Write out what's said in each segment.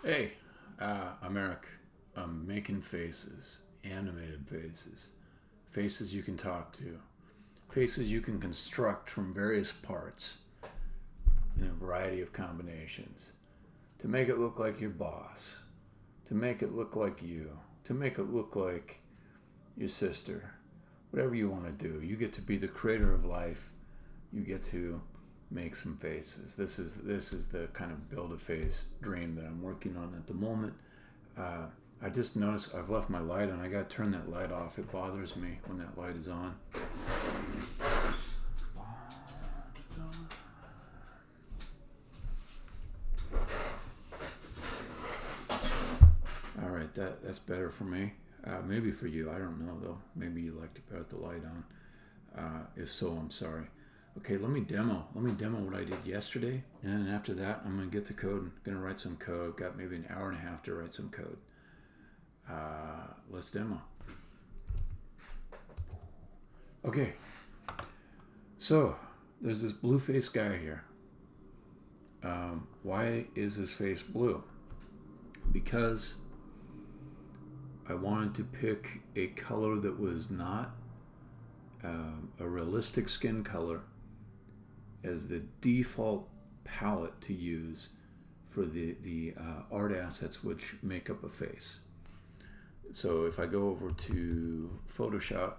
Hey, I'm Eric. I'm making faces, animated faces, faces you can talk to, faces you can construct from various parts in a variety of combinations to make it look like your boss, to make it look like you, to make it look like your sister. Whatever you want to do, you get to be the creator of life. You get to make some faces. This is the kind of build a face dream that I'm working on at the moment. I just noticed I've left my light on. I got to turn that light off. It bothers me when that light is on. All right, that's better for me. Maybe for you, I don't know though. Maybe you liked it better with the light on. If so, I'm sorry. Okay, let me demo what I did yesterday, and then after that, I'm gonna get the code. I'm gonna write some code. Got maybe an hour and a half to write some code. Let's demo. Okay, so there's this blue face guy here. Why is his face blue? Because I wanted to pick a color that was not a realistic skin color as the default palette to use for the art assets which make up a face. So if I go over to Photoshop,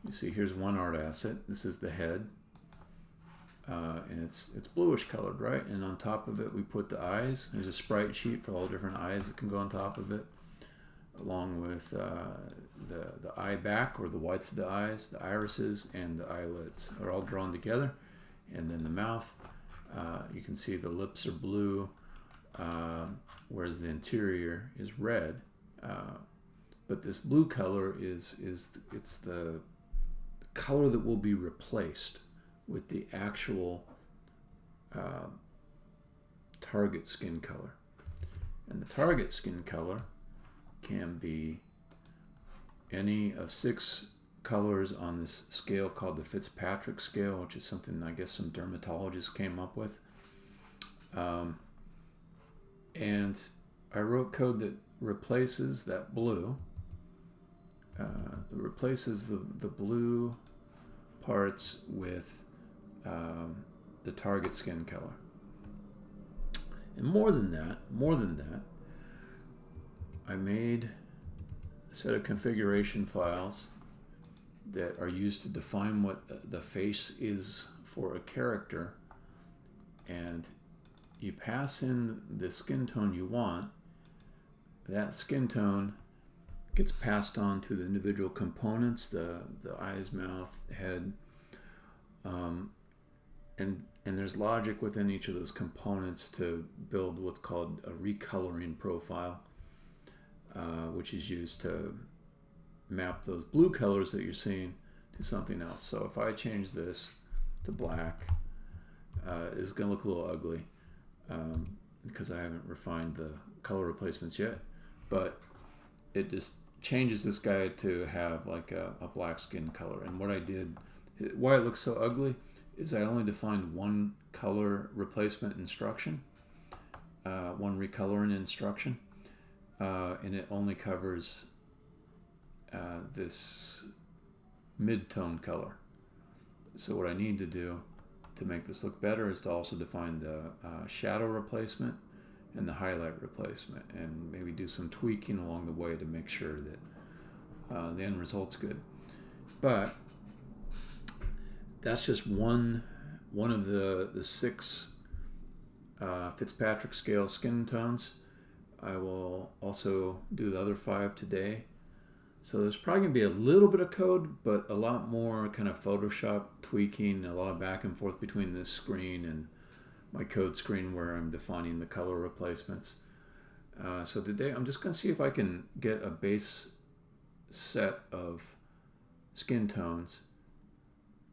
you see here's one art asset. This is the head, and it's bluish colored, right? And on top of it, we put the eyes. There's a sprite sheet for all the different eyes that can go on top of it, along with the eye back, or the whites of the eyes, the irises, and the eyelids are all drawn together. And then the mouth, you can see the lips are blue, whereas the interior is red. But this blue color it's the color that will be replaced with the actual target skin color. And the target skin color can be any of 6 colors on this scale called the Fitzpatrick scale, which is something I guess some dermatologists came up with. And I wrote code that replaces that blue, replaces the blue parts with the target skin color. And more than that, I made a set of configuration files that are used to define what the face is for a character, and you pass in the skin tone you want. That skin tone gets passed on to the individual components, the eyes, mouth, head, and there's logic within each of those components to build what's called a recoloring profile, which is used to map those blue colors that you're seeing to something else. So if I change this to black, it's going to look a little ugly because I haven't refined the color replacements yet, but it just changes this guy to have like a black skin color. And what I did, why it looks so ugly, is I only defined one color replacement instruction, one recoloring instruction, and it only covers this mid-tone color. So what I need to do to make this look better is to also define the shadow replacement and the highlight replacement, and maybe do some tweaking along the way to make sure that the end result's good. But that's just one of the 6 Fitzpatrick scale skin tones. I will also do the other 5 today. So there's probably going to be a little bit of code, but a lot more kind of Photoshop tweaking, a lot of back and forth between this screen and my code screen where I'm defining the color replacements. So today I'm just going to see if I can get a base set of skin tones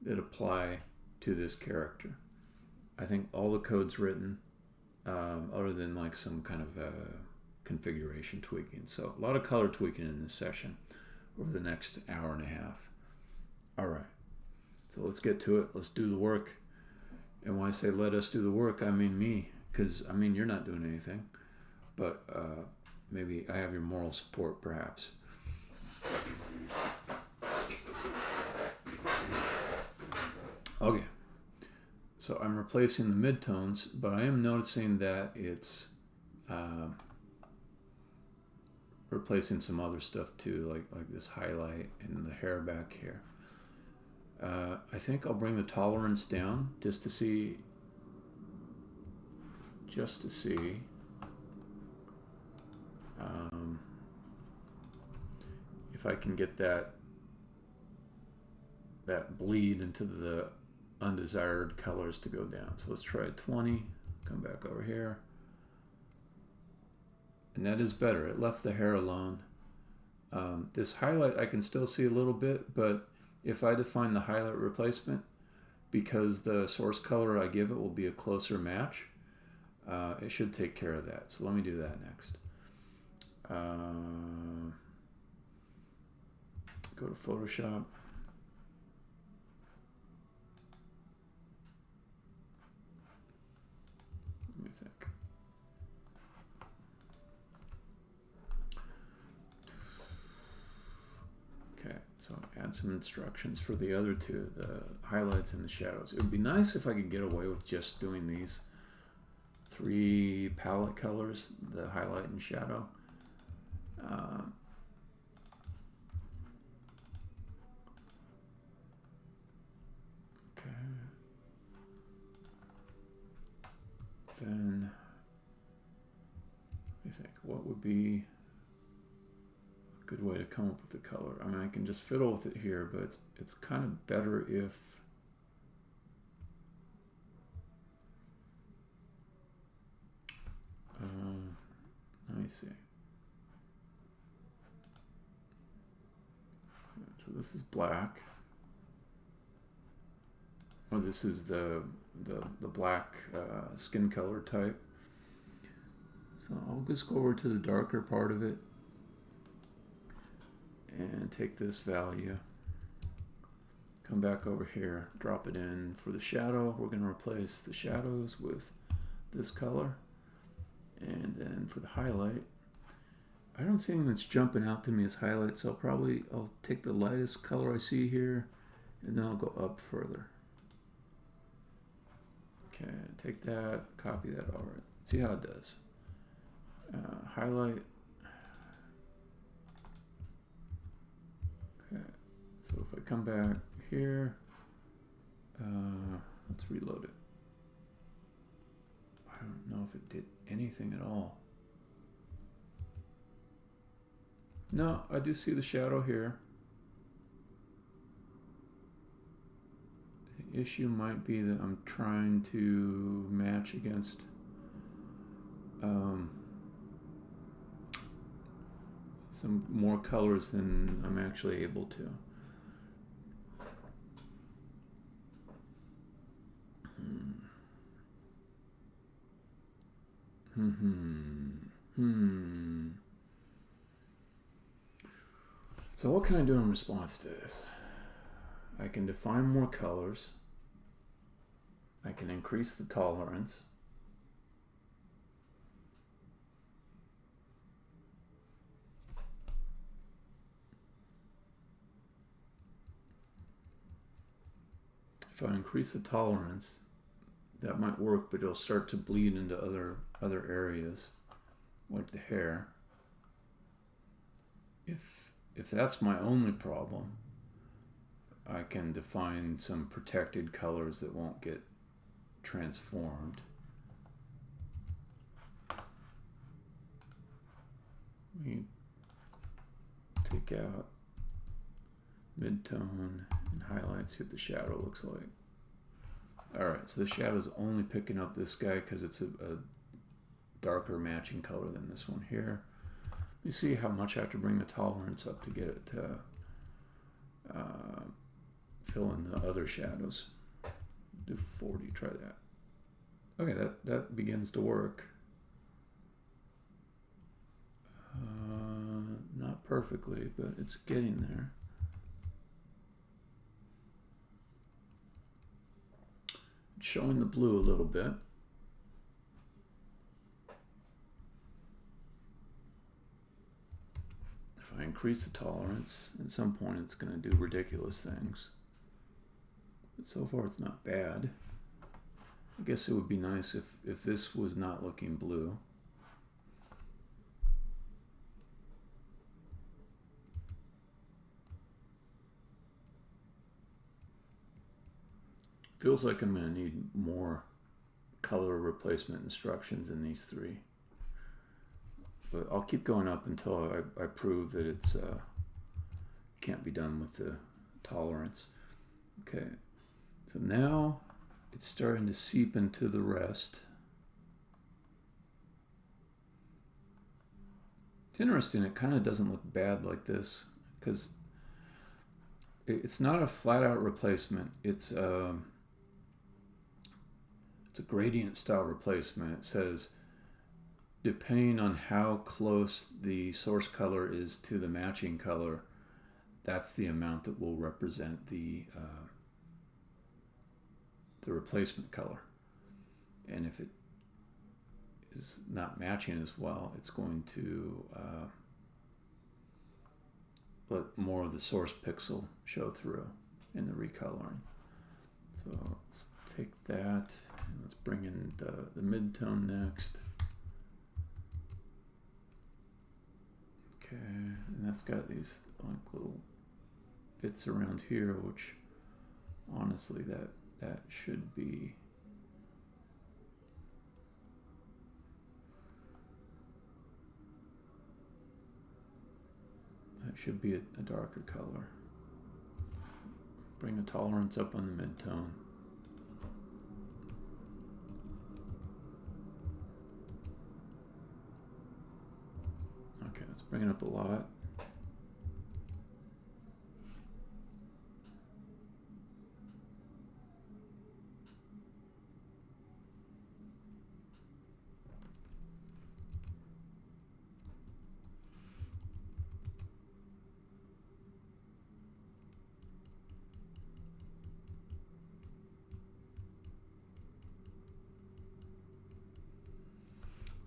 that apply to this character. I think all the code's written, other than like some kind of configuration tweaking. So a lot of color tweaking in this session over the next hour and a half. All right, so let's get to it. Let's do the work. And when I say let us do the work, I mean me, because I mean you're not doing anything. but maybe I have your moral support, perhaps. Okay, so I'm replacing the midtones, but I am noticing that it's replacing some other stuff too, like this highlight and the hair back here. I think I'll bring the tolerance down just to see if I can get that bleed into the undesired colors to go down. So let's try 20, come back over here. And that is better. It left the hair alone. This highlight I can still see a little bit, but if I define the highlight replacement, because the source color I give it will be a closer match, it should take care of that. So let me do that next. Go to Photoshop. Let me think. Okay, so add some instructions for the other two, the highlights and the shadows. It would be nice if I could get away with just doing these 3 palette colors, the highlight and shadow. Okay. Then, I think, what would be a good way to come up with the color? I mean, I can just fiddle with it here, but it's kind of better if let me see. So this is black. Oh, this is the black skin color type. So I'll just go over to the darker part of it and take this value. Come back over here, drop it in for the shadow. We're going to replace the shadows with this color. And then for the highlight, I don't see anything that's jumping out to me as highlight, so I'll take the lightest color I see here, and then I'll go up further. Okay, take that, copy that over. See how it does. Highlight. Okay, so if I come back here, let's reload it. I don't know if it did anything at all. No, I do see the shadow here. The issue might be that I'm trying to match against some more colors than I'm actually able to. So what can I do in response to this? I can define more colors. I can increase the tolerance. If I increase the tolerance, that might work, but it'll start to bleed into other areas, like the hair. If that's my only problem, I can define some protected colors that won't get transformed. We take out midtone and highlight, see what the shadow looks like. Alright, so the shadow's only picking up this guy because it's a darker matching color than this one here. Let me see how much I have to bring the tolerance up to get it to fill in the other shadows. Do 40, try that. Okay, that begins to work. Not perfectly, but it's getting there. It's showing the blue a little bit. if I increase the tolerance, at some point it's going to do ridiculous things. But so far it's not bad. I guess it would be nice if this was not looking blue. Feels like I'm going to need more color replacement instructions in these three. But I'll keep going up until I prove that it's can't be done with the tolerance. Okay, so now it's starting to seep into the rest. It's interesting, it kind of doesn't look bad like this because it's not a flat out replacement. It's a gradient style replacement. It says depending on how close the source color is to the matching color, that's the amount that will represent the replacement color. And if it is not matching as well, it's going to let more of the source pixel show through in the recoloring. So let's take that and let's bring in the mid-tone next. Okay, and that's got these like little bits around here, which honestly that should be a darker color. Bring the tolerance up on the mid-tone. Okay, let's bring it up a lot.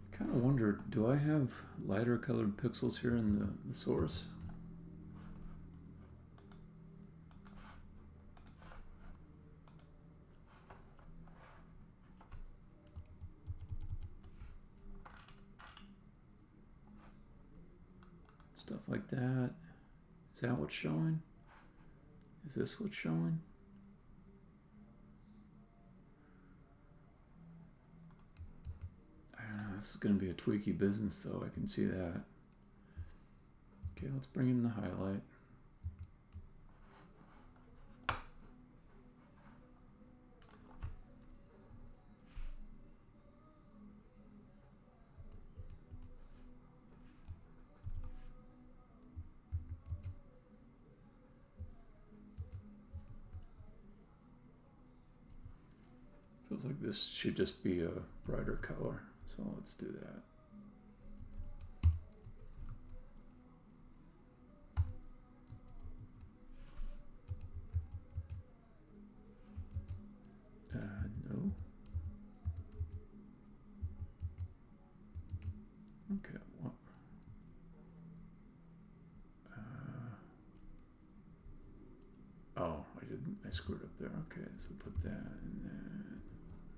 I kind of wonder, do I have lighter colored pixels here in the source? Stuff like that. Is that what's showing? Is this what's showing? I don't know, this is going to be a tweaky business though, I can see that. Okay, let's bring in the highlight. Feels like this should just be a brighter color, so let's do that. No. Okay, what? Oh, I screwed up there. Okay, so put that in there.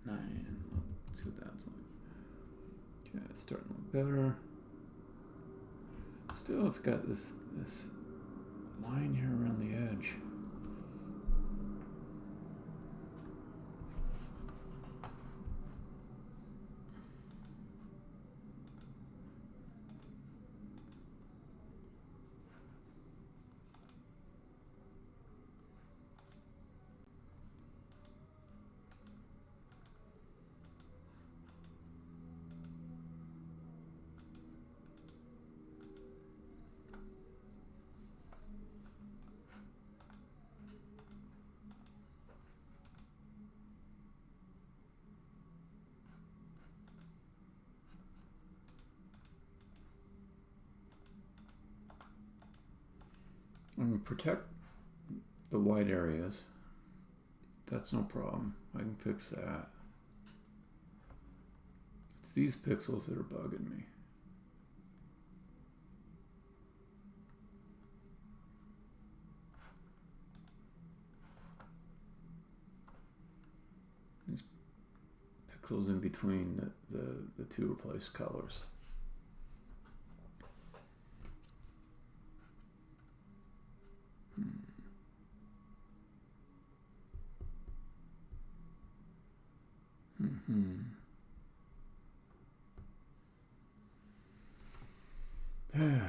9, let's see what that's like. Okay, it's starting to look better. Still, it's got this line here around the edge. I'm going to protect the white areas. That's no problem. I can fix that. It's these pixels that are bugging me. pixels in between the two replaced colors.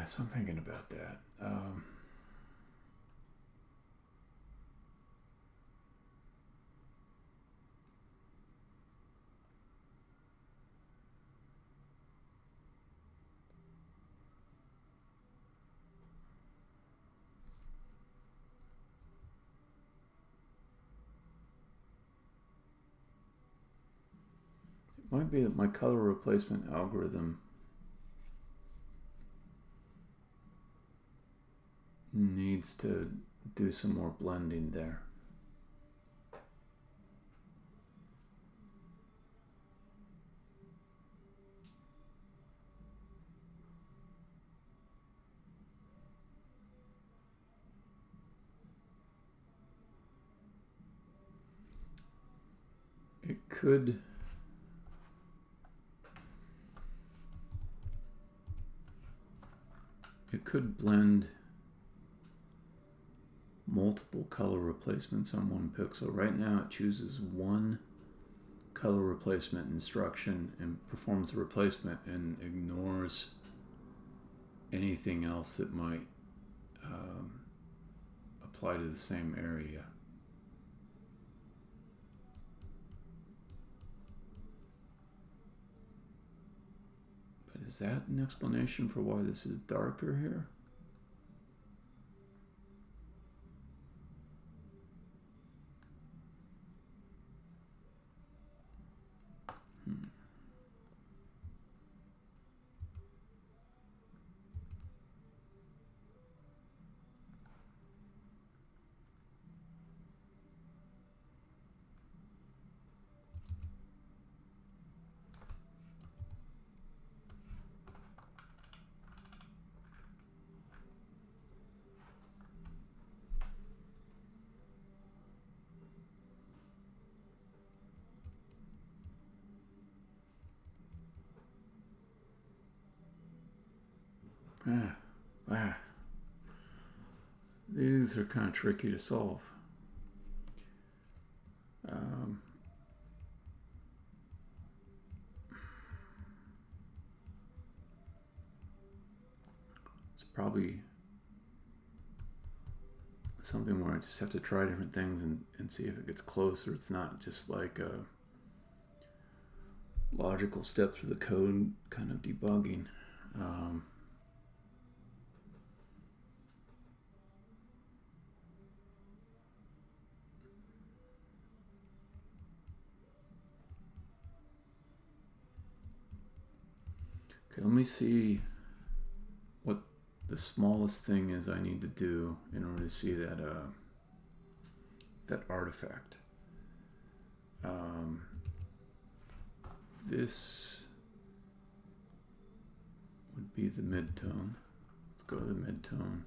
So I'm thinking about that. It might be that my color replacement algorithm needs to do some more blending there. It could blend multiple color replacements on one pixel. Right now it chooses one color replacement instruction and performs the replacement and ignores anything else that might apply to the same area. But is that an explanation for why this is darker here? These are kind of tricky to solve. It's probably something where I just have to try different things and see if it gets closer. It's not just like a logical step through the code kind of debugging. Okay, let me see what the smallest thing is I need to do in order to see that that artifact. This would be the midtone. Let's go to the midtone.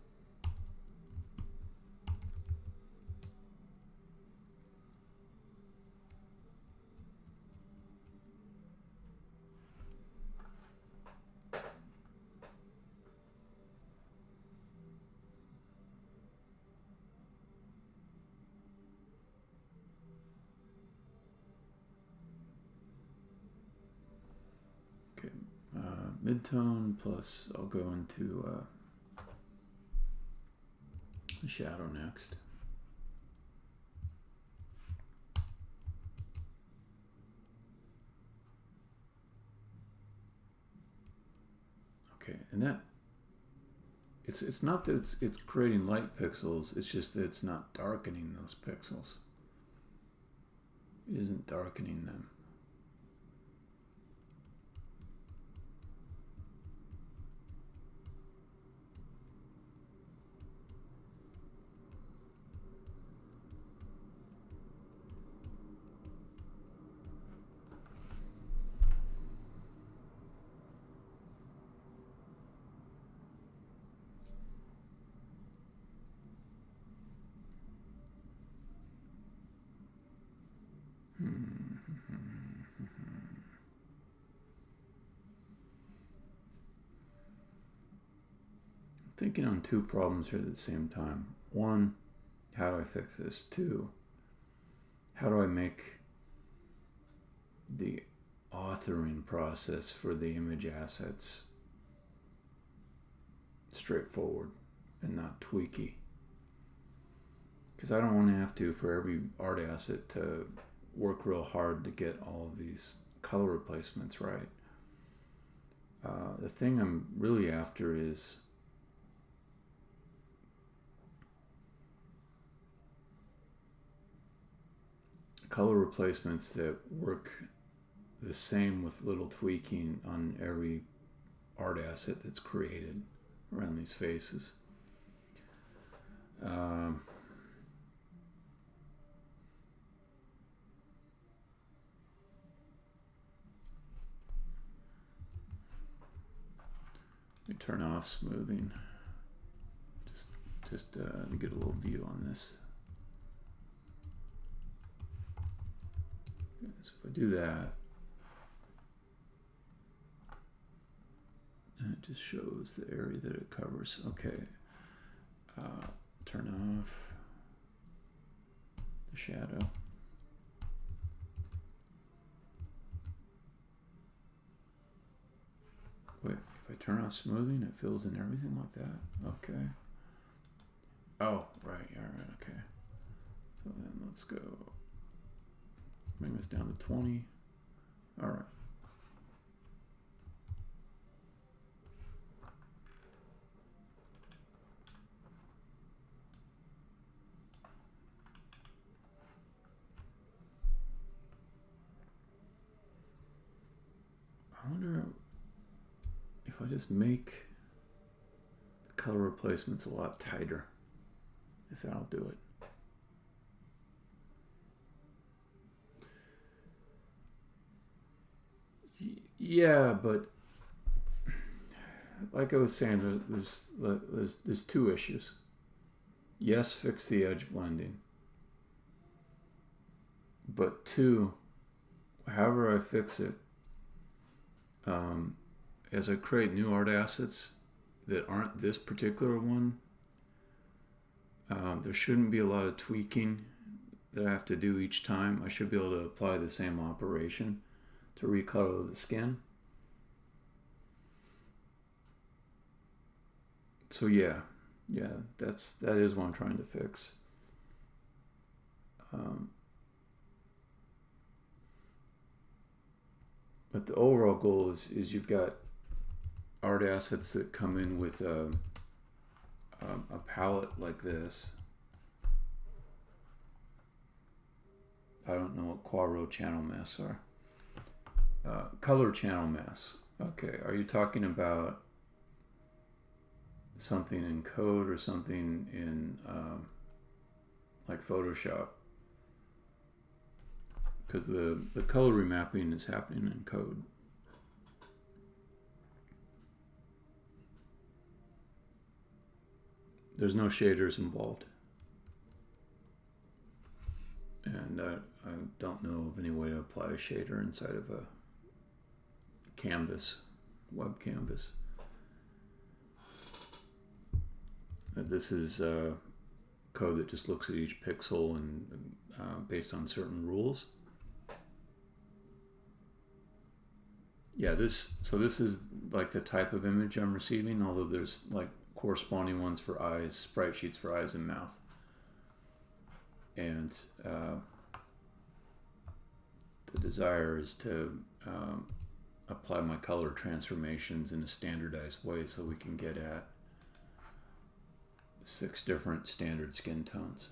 Midtone plus I'll go into the shadow next. Okay, and that it's not that it's creating light pixels, it's just that it's not darkening those pixels. It isn't darkening them. thinking on two problems here at the same time. One, how do I fix this? Two, how do I make the authoring process for the image assets straightforward and not tweaky? Because I don't want to have to, for every art asset, to work real hard to get all of these color replacements right. The thing I'm really after is color replacements that work the same with little tweaking on every art asset that's created around these faces. Let me turn off smoothing just to get a little view on this. So if I do that, it just shows the area that it covers. Okay, turn off the shadow. Wait, if I turn off smoothing, it fills in everything like that? Okay. Oh, right, yeah, right, okay. So then let's go, bring this down to 20. All right. I wonder if I just make the color replacements a lot tighter, if that'll do it. Yeah, but like I was saying, there's two issues. Yes, fix the edge blending. But two, however I fix it, as I create new art assets that aren't this particular one, there shouldn't be a lot of tweaking that I have to do each time. I should be able to apply the same operation to recolor the skin. So yeah, that is what I'm trying to fix. But the overall goal is you've got art assets that come in with a palette like this. I don't know what Poirot channel masks are. Color channel masks. Okay, are you talking about something in code or something in like Photoshop? Because the color remapping is happening in code. There's no shaders involved. And I don't know of any way to apply a shader inside of a canvas, web canvas. This is code that just looks at each pixel and based on certain rules. Yeah, this is like the type of image I'm receiving, although there's like corresponding ones for eyes, sprite sheets for eyes and mouth. And the desire is to apply my color transformations in a standardized way so we can get at 6 different standard skin tones.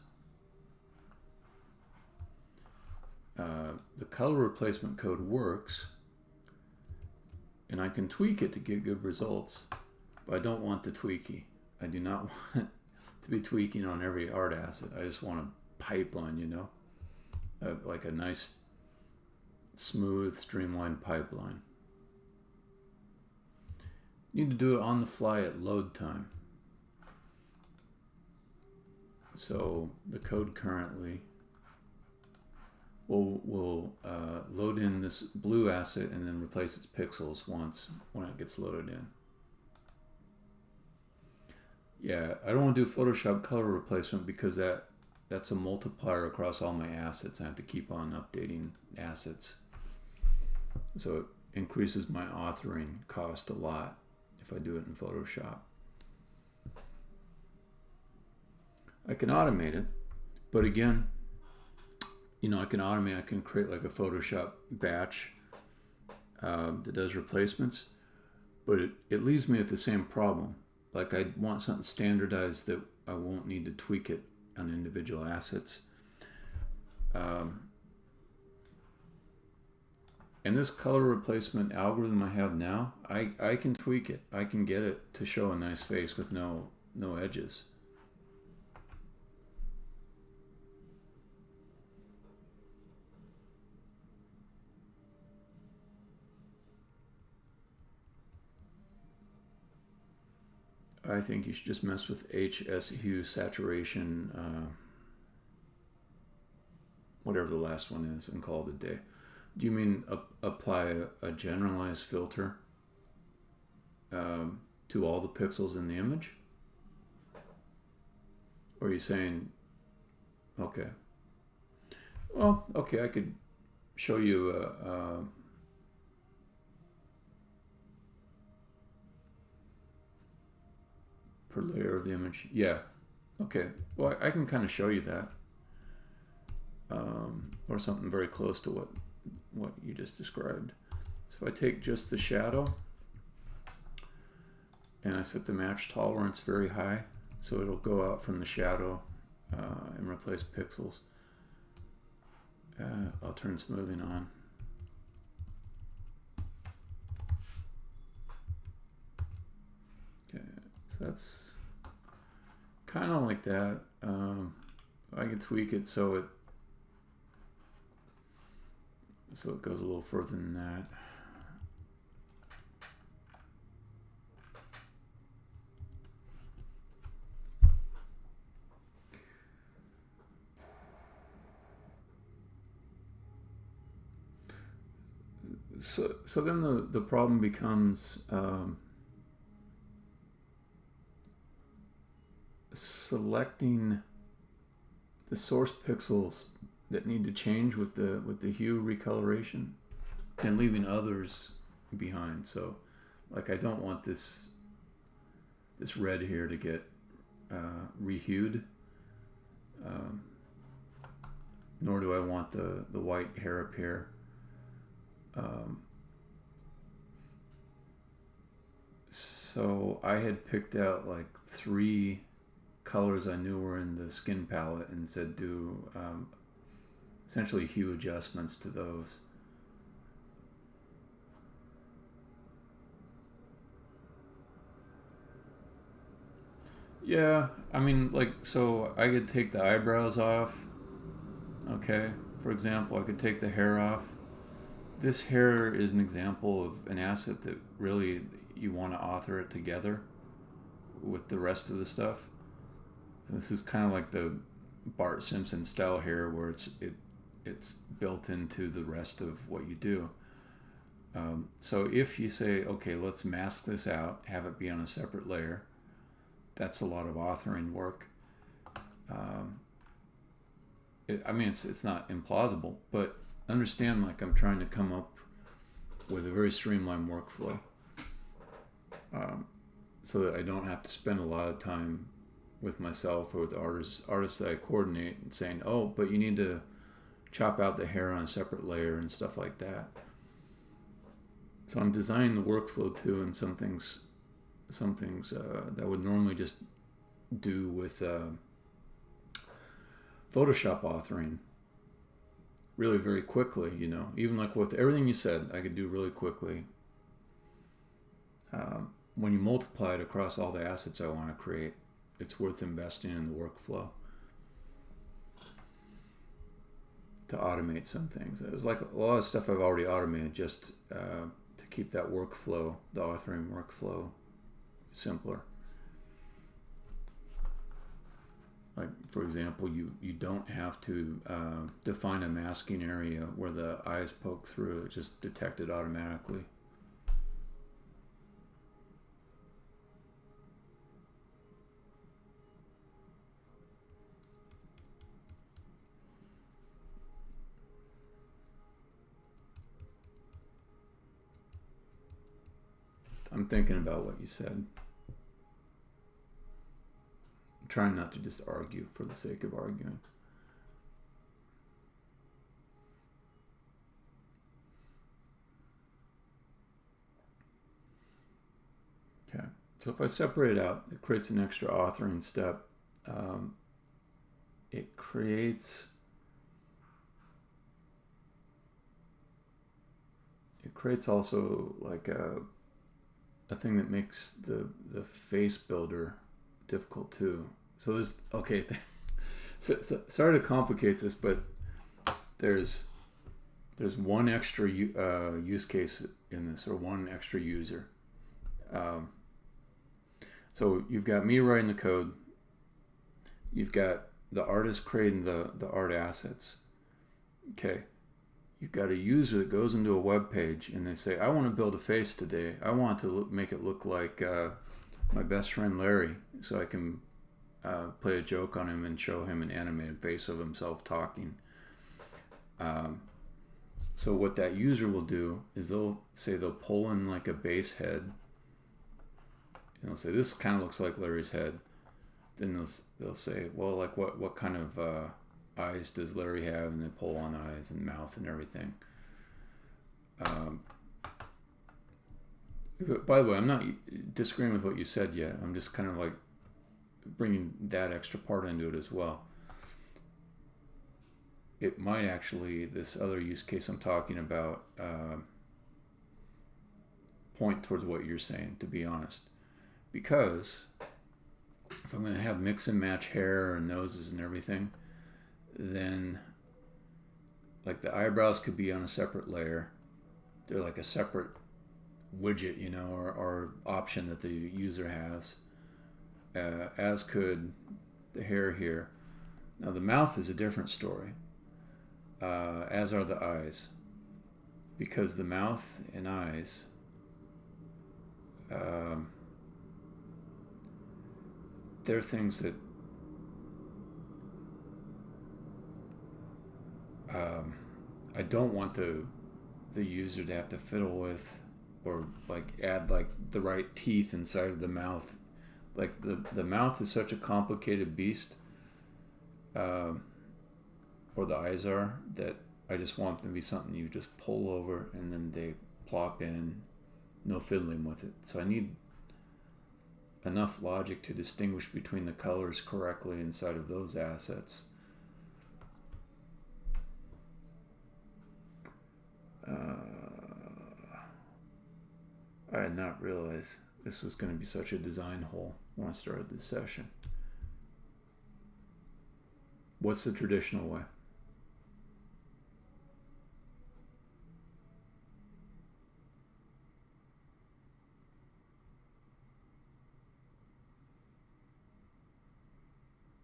The color replacement code works, and I can tweak it to get good results, but I don't want the tweaky. I do not want to be tweaking on every art asset. I just want a pipeline, you know, like a nice, smooth, streamlined pipeline. You need to do it on the fly at load time. So the code currently will load in this blue asset and then replace its pixels once when it gets loaded in. Yeah, I don't want to do Photoshop color replacement because that's a multiplier across all my assets. I have to keep on updating assets. So it increases my authoring cost a lot if I do it in Photoshop. I can automate it, but again, I can create like a Photoshop batch that does replacements, but it leaves me with the same problem. Like I want something standardized that I won't need to tweak it on individual assets. And this color replacement algorithm I have now, I can tweak it. I can get it to show a nice face with no edges. I think you should just mess with HS hue saturation, whatever the last one is, and call it a day. Do you mean apply a generalized filter to all the pixels in the image? Or are you saying, okay. Well, okay, I could show you per layer of the image. Yeah. Okay. Well, I can kind of show you that. Or something very close to what you just described. So if I take just the shadow and I set the match tolerance very high, so it'll go out from the shadow and replace pixels. I'll turn smoothing on. Okay, so that's kind of like that. I can tweak it so it goes a little further than that. So then the problem becomes selecting the source pixels that need to change with the hue recoloration and leaving others behind. So like I don't want this red here to get rehued, nor do I want the white hair up here. So I had picked out like 3 colors I knew were in the skin palette and said do essentially hue adjustments to those. Yeah, I mean, like, so I could take the eyebrows off, okay? For example, I could take the hair off. This hair is an example of an asset that really you want to author it together with the rest of the stuff. This is kind of like the Bart Simpson style hair where it's built into the rest of what you do. So if you say, okay, let's mask this out, have it be on a separate layer, that's a lot of authoring work. I mean, it's not implausible, but understand, like, I'm trying to come up with a very streamlined workflow, so that I don't have to spend a lot of time with myself or with the artists that I coordinate and saying, oh, but you need to chop out the hair on a separate layer and stuff like that. So I'm designing the workflow too, and some things that I would normally just do with Photoshop authoring really very quickly, even like with everything you said, I could do really quickly. When you multiply it across all the assets I want to create, it's worth investing in the workflow to automate some things. There's like a lot of stuff I've already automated just to keep that workflow, the authoring workflow, simpler. Like, for example, you don't have to define a masking area where the eyes poke through. It's just detected automatically. I'm thinking about what you said. I'm trying not to just argue for the sake of arguing. Okay, so if I separate out, it creates an extra authoring step. It creates also like a thing that makes the face builder difficult too. So there's, okay, so sorry to complicate this, but there's one extra use case in this, or one extra user. So you've got me writing the code, you've got the artist creating the art assets. Okay, you've got a user that goes into a web page and they say, I want to build a face today. I want to make it look like my best friend Larry, so I can play a joke on him and show him an animated face of himself talking. So what that user will do is they'll pull in like a base head, and they'll say, this kind of looks like Larry's head. Then they'll say, well, like what kind of eyes does Larry have? And they pull on eyes and mouth and everything. By the way, I'm not disagreeing with what you said yet. I'm just kind of like bringing that extra part into it as well. It might actually, this other use case I'm talking about, point towards what you're saying, to be honest. Because if I'm going to have mix and match hair and noses and everything, then like the eyebrows could be on a separate layer. They're like a separate widget, you know, or option that the user has, as could the hair here. Now the mouth is a different story, as are the eyes, because the mouth and eyes they're things that I don't want the user to have to fiddle with, or like add like the right teeth inside of the mouth. Like the mouth is such a complicated beast, or the eyes are, that I just want them to be something you just pull over and then they plop in, no fiddling with it. So I need enough logic to distinguish between the colors correctly inside of those assets. I had not realized this was going to be such a design hole when I started this session. What's the traditional way?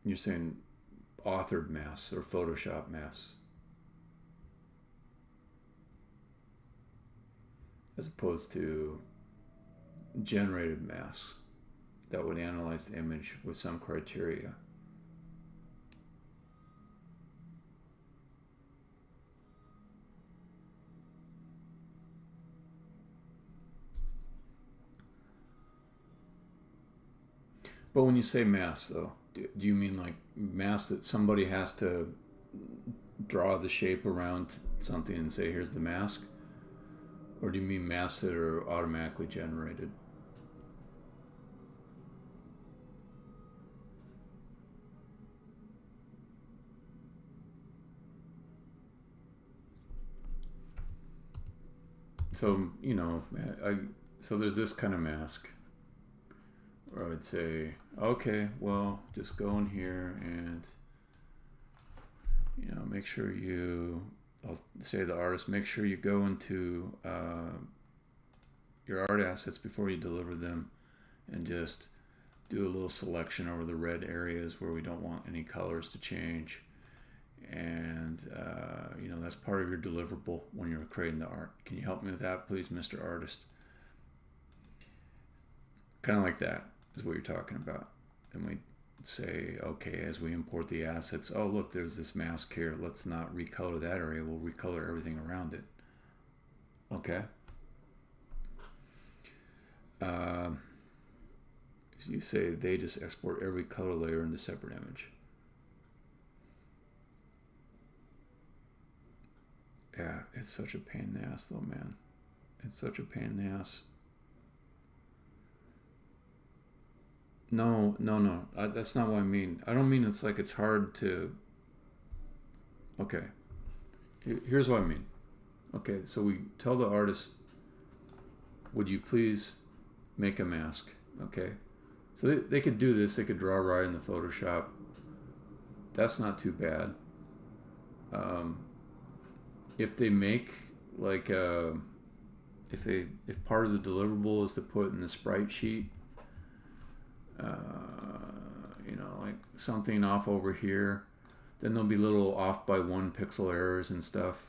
You're saying authored masks or Photoshop masks, as opposed to generated masks that would analyze the image with some criteria. But when you say masks, though, do you mean like masks that somebody has to draw the shape around something and say, here's the mask? Or do you mean masks that are automatically generated? So, you know, so there's this kind of mask where I would say, okay, well, just go in here and, you know, make sure I'll say to the artist, make sure you go into your art assets before you deliver them and just do a little selection over the red areas where we don't want any colors to change. And, you know, that's part of your deliverable when you're creating the art. Can you help me with that, please, Mr. Artist? Kind of like that is what you're talking about. And we say, okay, as we import the assets, oh, look, there's this mask here. Let's not recolor that area. We'll recolor everything around it. Okay. As you say, they just export every color layer into separate image. Yeah, it's such a pain in the ass though, man. It's such a pain in the ass. No. That's not what I mean. I don't mean it's like it's hard to... Okay. Here's what I mean. Okay, so we tell the artist, would you please make a mask? Okay. So they could do this. They could draw right in the Photoshop. That's not too bad. If they make like if part of the deliverable is to put in the sprite sheet, you know, like something off over here, then there'll be little off by 1 pixel errors and stuff.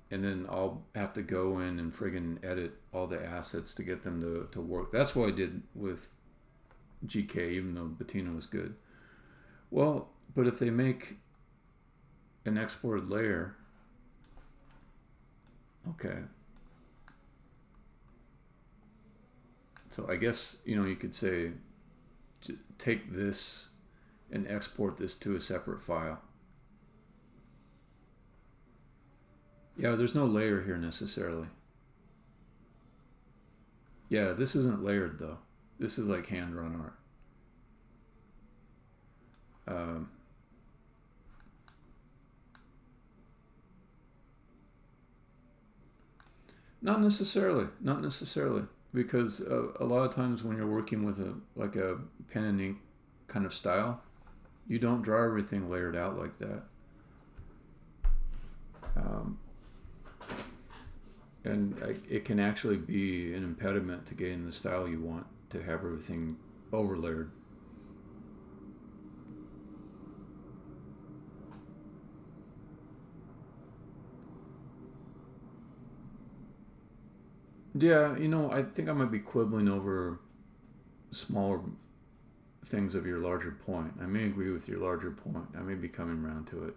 And then I'll have to go in and friggin' edit all the assets to get them to work. That's what I did with GK, even though Bettina was good. Well, but if they make an exported layer, okay. So I guess, you know, you could say, take this and export this to a separate file. Yeah, there's no layer here necessarily. Yeah, this isn't layered though. This is like hand-drawn art. Not necessarily, because a lot of times when you're working with a pen and ink kind of style, you don't draw everything layered out like that. And it can actually be an impediment to getting the style you want, to have everything overlayered. Yeah, you know, I think I might be quibbling over smaller things of your larger point. I may agree with your larger point. I may be coming around to it.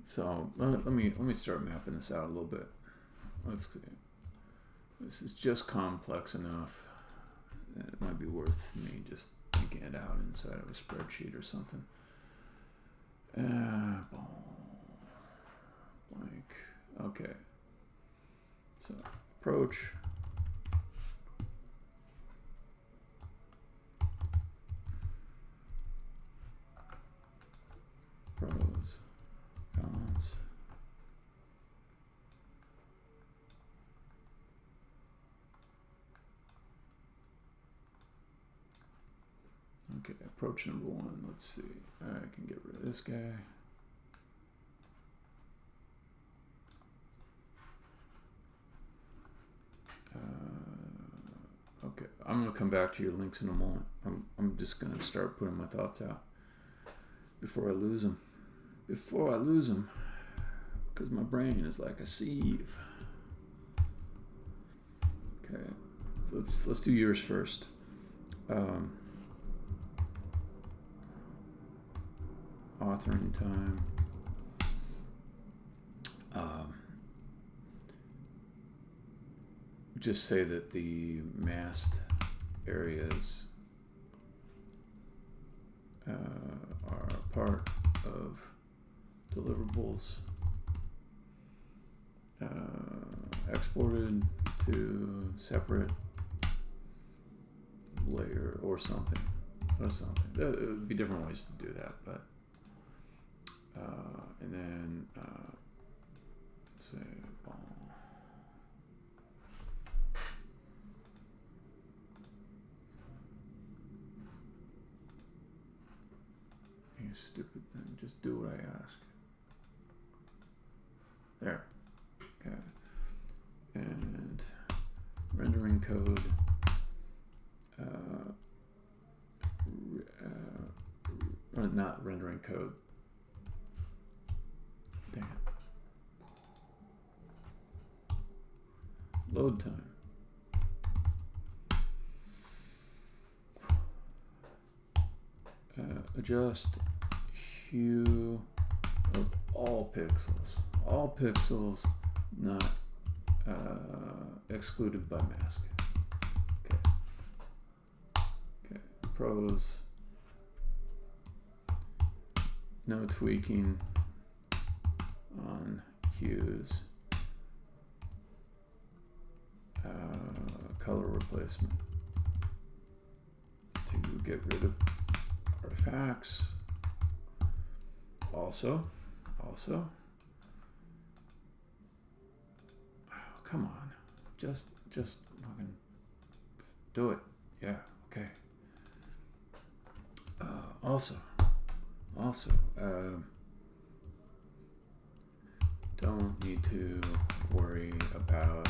So let me start mapping this out a little bit. Let's see. This is just complex enough that it might be worth me just thinking it out inside of a spreadsheet or something. Blank. Okay. So approach. Pros. Cons. Okay, approach number 1. Let's see. I can get rid of this guy. Okay, I'm going to come back to your links in a moment. I'm just going to start putting my thoughts out before I lose them. Because my brain is like a sieve. Okay, so let's do yours first. Authoring time. Just say that the masked areas are part of deliverables exported to separate layer or something. There would be different ways to do that, but and then say you stupid thing, just do what I ask. There. Okay. And rendering code. Not rendering code. Dang it. Load time. adjust hue of all pixels. All pixels not excluded by mask. Okay. Okay. Pros. No tweaking on hues. Color replacement to get rid of artifacts. Also, oh, come on, just fucking do it. Yeah, okay. Also, don't need to worry about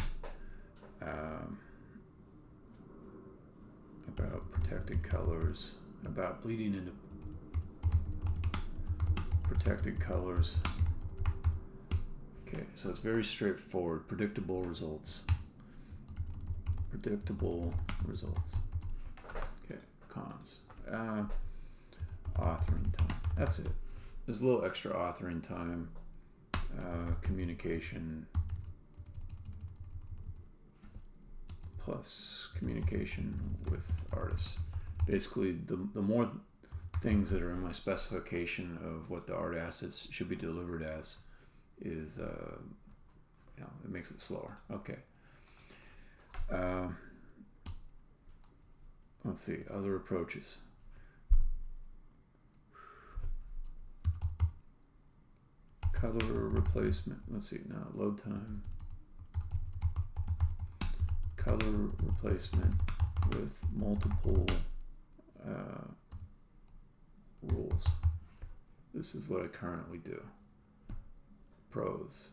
protected colors, about bleeding into protected colors. Okay, so it's very straightforward. Predictable results. Predictable results. Okay, cons. Authoring time. That's it. There's a little extra authoring time. Communication plus communication with artists. Basically, the more things that are in my specification of what the art assets should be delivered as is, it makes it slower. Okay. Let's see, other approaches. Color replacement. Let's see now. Load time. Color replacement with multiple rules. This is what I currently do. Pros.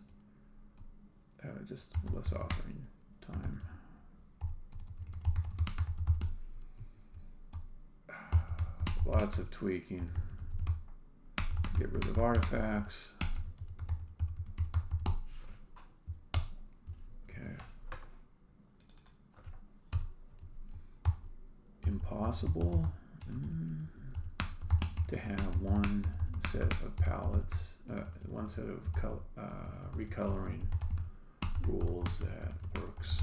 Just less authoring time. Lots of tweaking. Get rid of artifacts. Impossible to have one set of palettes, one set of recoloring rules that works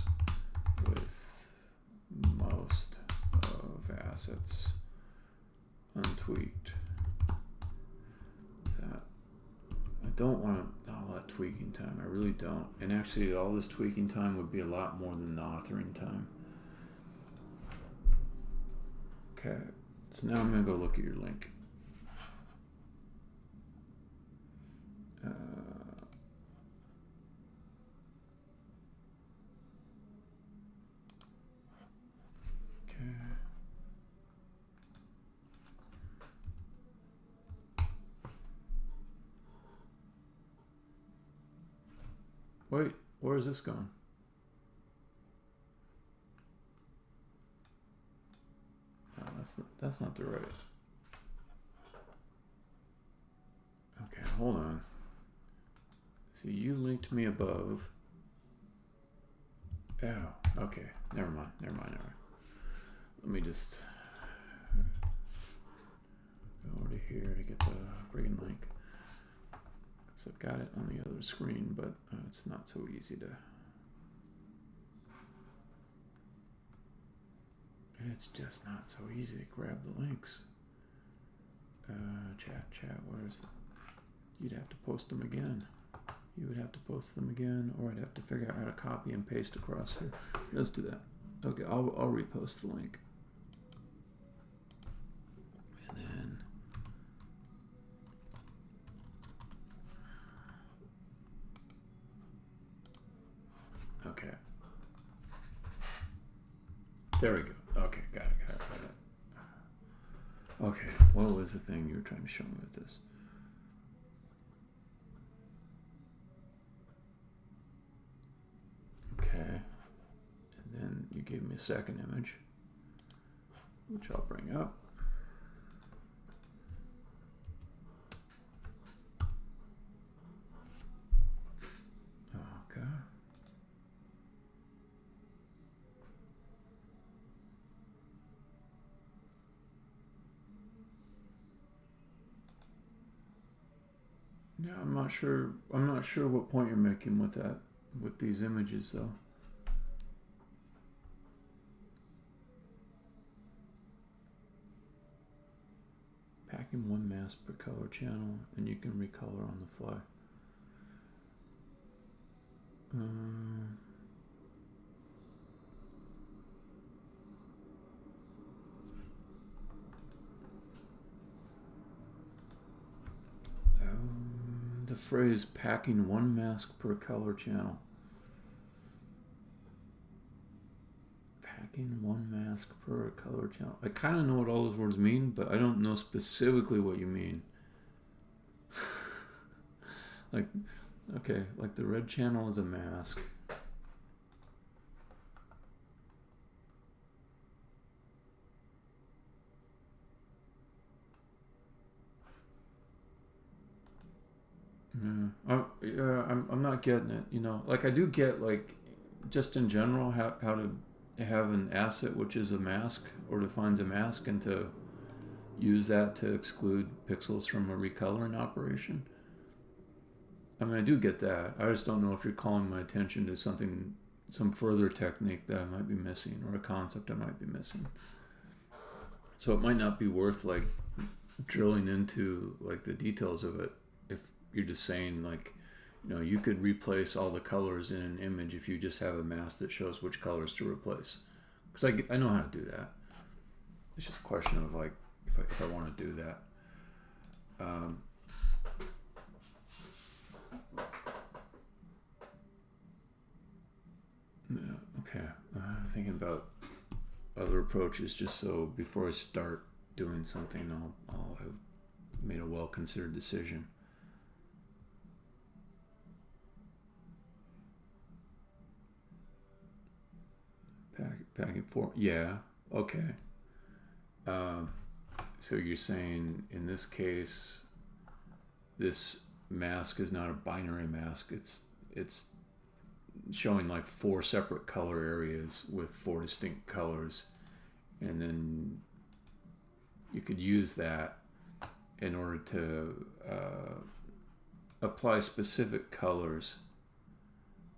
with most of assets untweaked. I don't want all that tweaking time. I really don't. And actually, all this tweaking time would be a lot more than the authoring time. Okay, so now I'm going to go look at your link. Okay. Wait, where is this going? That's not the right. Okay, hold on. See, you linked me above. Oh, okay. Never mind. Let me just go over to here to get the friggin' link. So I've got it on the other screen, but it's not so easy to. It's just not so easy to grab the links. Chat, where's the... You'd have to post them again. You would have to post them again, or I'd have to figure out how to copy and paste across here. Let's do that. Okay, I'll repost the link. And then... Okay. There we go. Okay, got it. Okay, what was the thing you were trying to show me with this? Okay, and then you gave me a second image, which I'll bring up. Okay. Yeah, I'm not sure. I'm not sure what point you're making with that, with these images, though. Packing one mask per color channel, and you can recolor on the fly. The phrase "packing one mask per color channel." Packing one mask per color channel. I kind of know what all those words mean, but I don't know specifically what you mean. Like, okay, like the red channel is a mask. I'm not getting it. You know, like I do get like, just in general, how to have an asset which is a mask or defines a mask, and to use that to exclude pixels from a recoloring operation. I mean, I do get that. I just don't know if you're calling my attention to something, some further technique that I might be missing, or a concept I might be missing. So it might not be worth like drilling into like the details of it if you're just saying like, you know, you could replace all the colors in an image if you just have a mask that shows which colors to replace. Because I know how to do that. It's just a question of like if I want to do that. Okay, I'm thinking about other approaches just so before I start doing something, I'll have made a well-considered decision. Packing for, yeah, okay. So you're saying in this case, this mask is not a binary mask. It's showing like 4 separate color areas with 4 distinct colors, and then you could use that in order to apply specific colors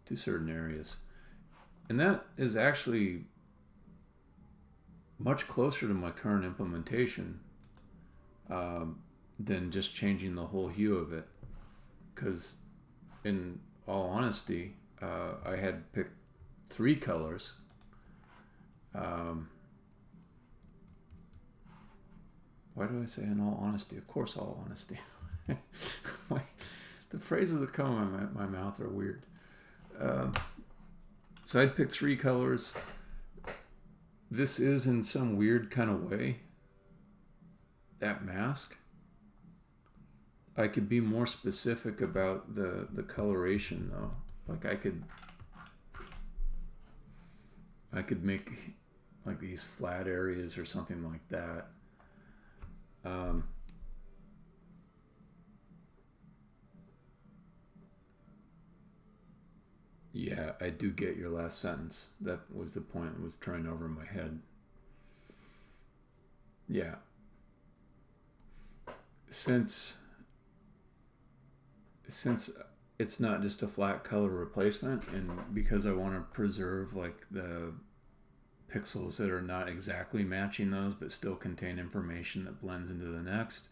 to certain areas. And that is actually much closer to my current implementation than just changing the whole hue of it. Because in all honesty, I had picked 3 colors. Why do I say in all honesty? Of course, all honesty. The phrases that come out of my mouth are weird. So I'd picked 3 colors. This is in some weird kind of way that mask. I could be more specific about the coloration though. Like I could make like these flat areas or something like that. Yeah, I do get your last sentence. That was the point that was trying over my head. Yeah. Since it's not just a flat color replacement, and because I want to preserve like the pixels that are not exactly matching those but still contain information that blends into the next,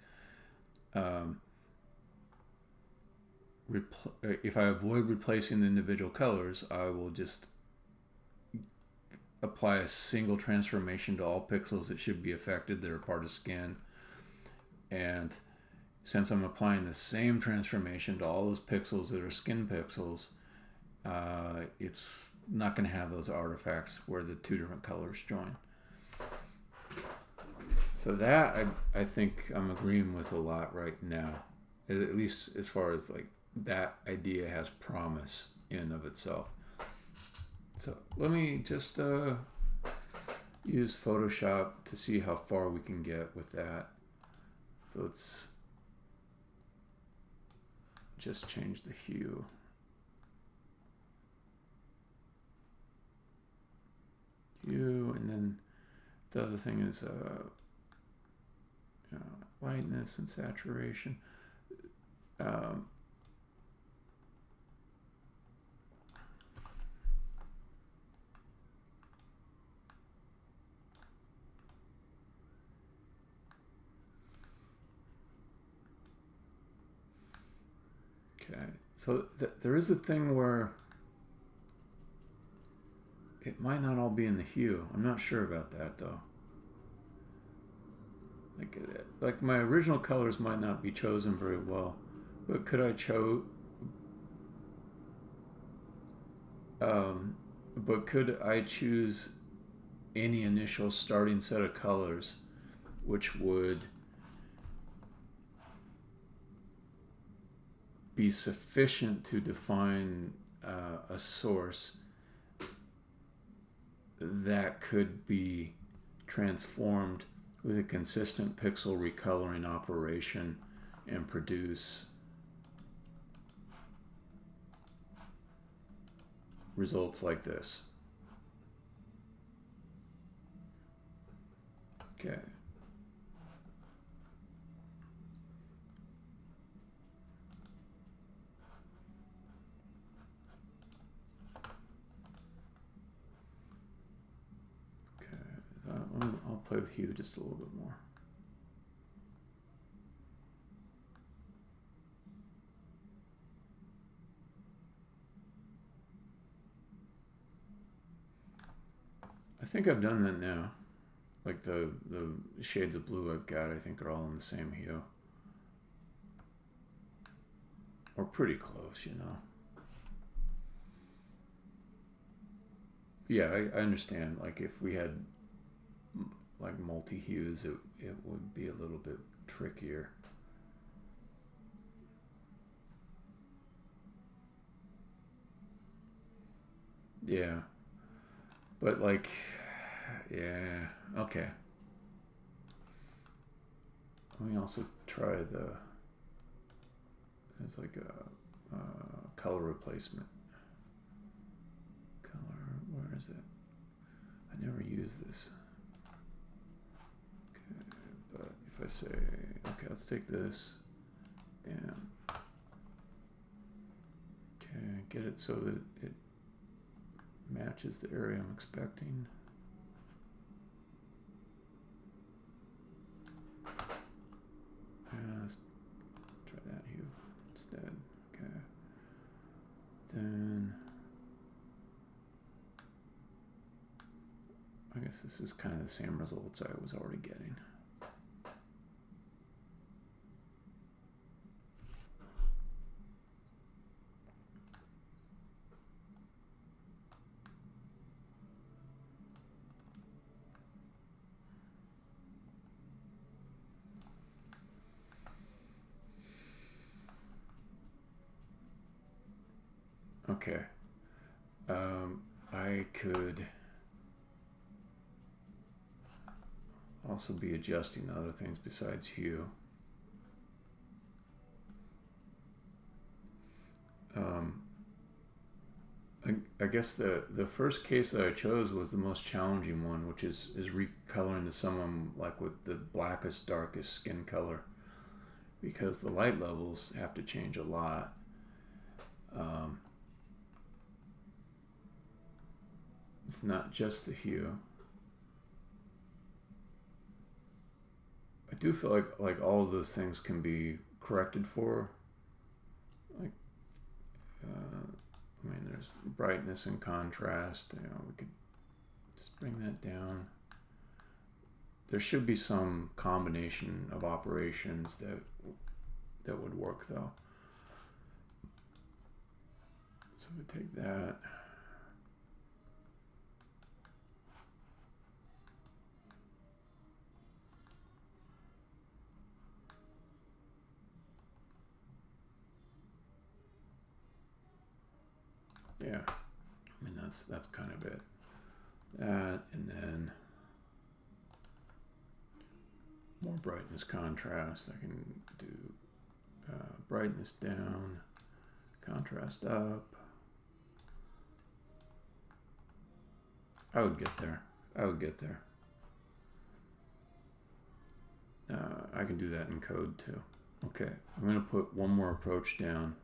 if I avoid replacing the individual colors, I will just apply a single transformation to all pixels that should be affected that are part of skin. And since I'm applying the same transformation to all those pixels that are skin pixels, it's not going to have those artifacts where the 2 different colors join. So that I think I'm agreeing with a lot right now, at least as far as like that idea has promise in and of itself. So let me just use Photoshop to see how far we can get with that. So let's just change the hue. And then the other thing is lightness and saturation. So there is a thing where it might not all be in the hue. I'm not sure about that though. Like my original colors might not be chosen very well, but could I but could I choose any initial starting set of colors which would be sufficient to define a source that could be transformed with a consistent pixel recoloring operation and produce results like this. Okay. I'll play with hue just a little bit more. I think I've done that now. Like the shades of blue I've got, I think are all in the same hue. Or pretty close, you know. Yeah, I understand. Like if we had like multi-hues, it would be a little bit trickier. Yeah. But like, yeah, okay. Let me also try there's like a color replacement. Color, where is it? I never use this. Okay, but if I say, okay, let's take this and okay, get it so that it matches the area I'm expecting. Let's try that hue instead. Okay. Then I guess this is kind of the same results I was already getting. Okay. I could also be adjusting other things besides hue. I guess the first case that I chose was the most challenging one, which is recoloring to someone like with the blackest, darkest skin color, because the light levels have to change a lot. It's not just the hue. I do feel like all of those things can be corrected for. Like, I mean, there's brightness and contrast. You know, we could just bring that down. There should be some combination of operations that would work, though. So we take that. Yeah, I mean that's kind of it. That, and then more brightness contrast. I can do brightness down, contrast up. I would get there. I can do that in code too. Okay, I'm going to put one more approach down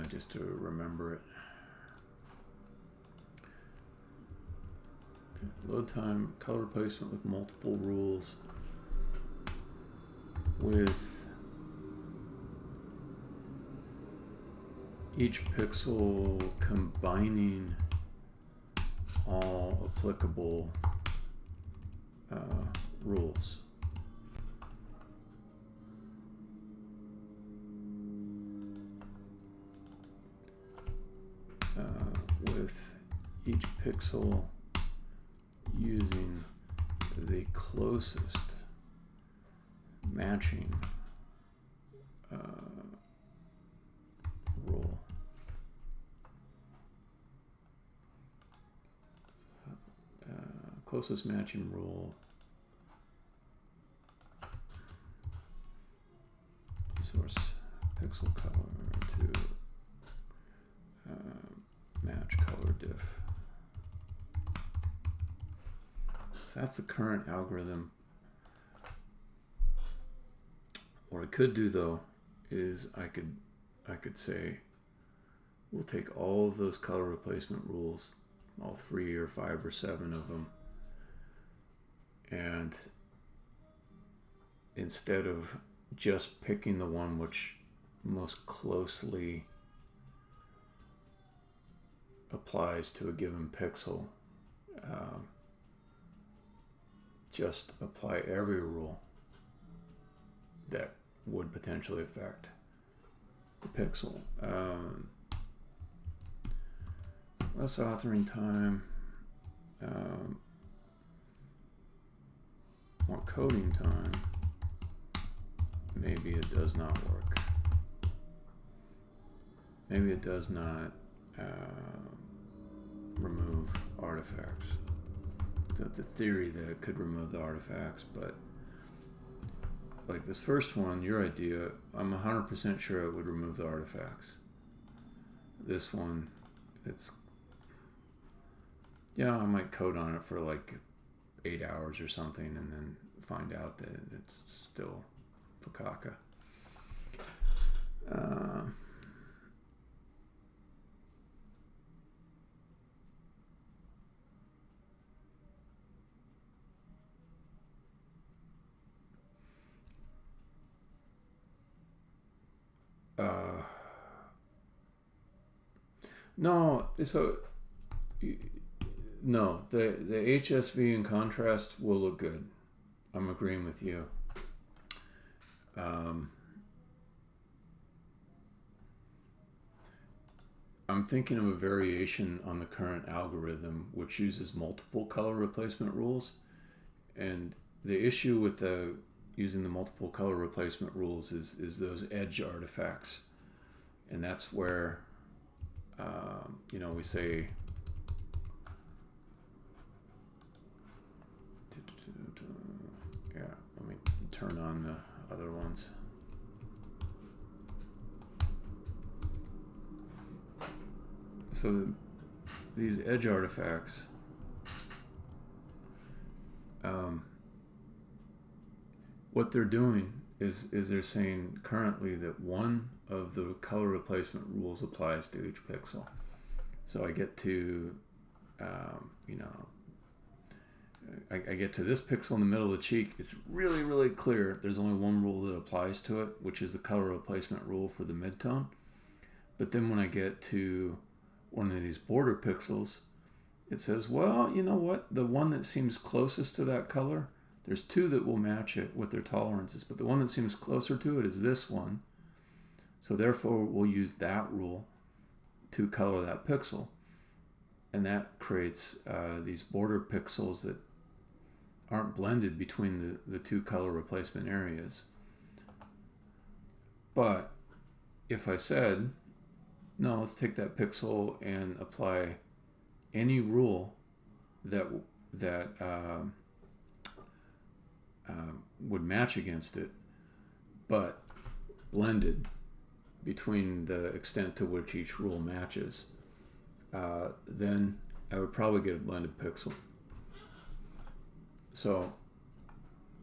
just to remember it. Okay, load time, color replacement with multiple rules with each pixel combining all applicable rules. With each pixel using the closest matching rule. Closest matching rule. Source pixel color to match color diff. So that's the current algorithm. What I could do though is I could say we'll take all of those color replacement rules, all 3 or 5 or 7 of them, and instead of just picking the one which most closely applies to a given pixel, just apply every rule that would potentially affect the pixel. Less authoring time, more coding time. Maybe it does not work. Maybe it does not remove artifacts. So it's a theory that it could remove the artifacts, but like this first one, your idea, I'm 100% sure it would remove the artifacts. This one, it's, yeah, I might code on it for like 8 hours or something and then find out that it's still fakaka. No, so no, the HSV in contrast will look good. I'm agreeing with you. I'm thinking of a variation on the current algorithm which uses multiple color replacement rules, and the issue with using the multiple color replacement rules is those edge artifacts, and that's where we say let me turn on the other ones. So these edge artifacts, what they're doing is they're saying currently that one of the color replacement rules applies to each pixel. So I get to, I get to this pixel in the middle of the cheek. It's really, really clear. There's only one rule that applies to it, which is the color replacement rule for the midtone. But then when I get to one of these border pixels, it says, well, you know what? The one that seems closest to that color, there's 2 that will match it with their tolerances, but the one that seems closer to it is this one. So therefore, we'll use that rule to color that pixel. And that creates these border pixels that aren't blended between the 2 color replacement areas. But if I said, no, let's take that pixel and apply any rule that would match against it, but blended between the extent to which each rule matches, then I would probably get a blended pixel. So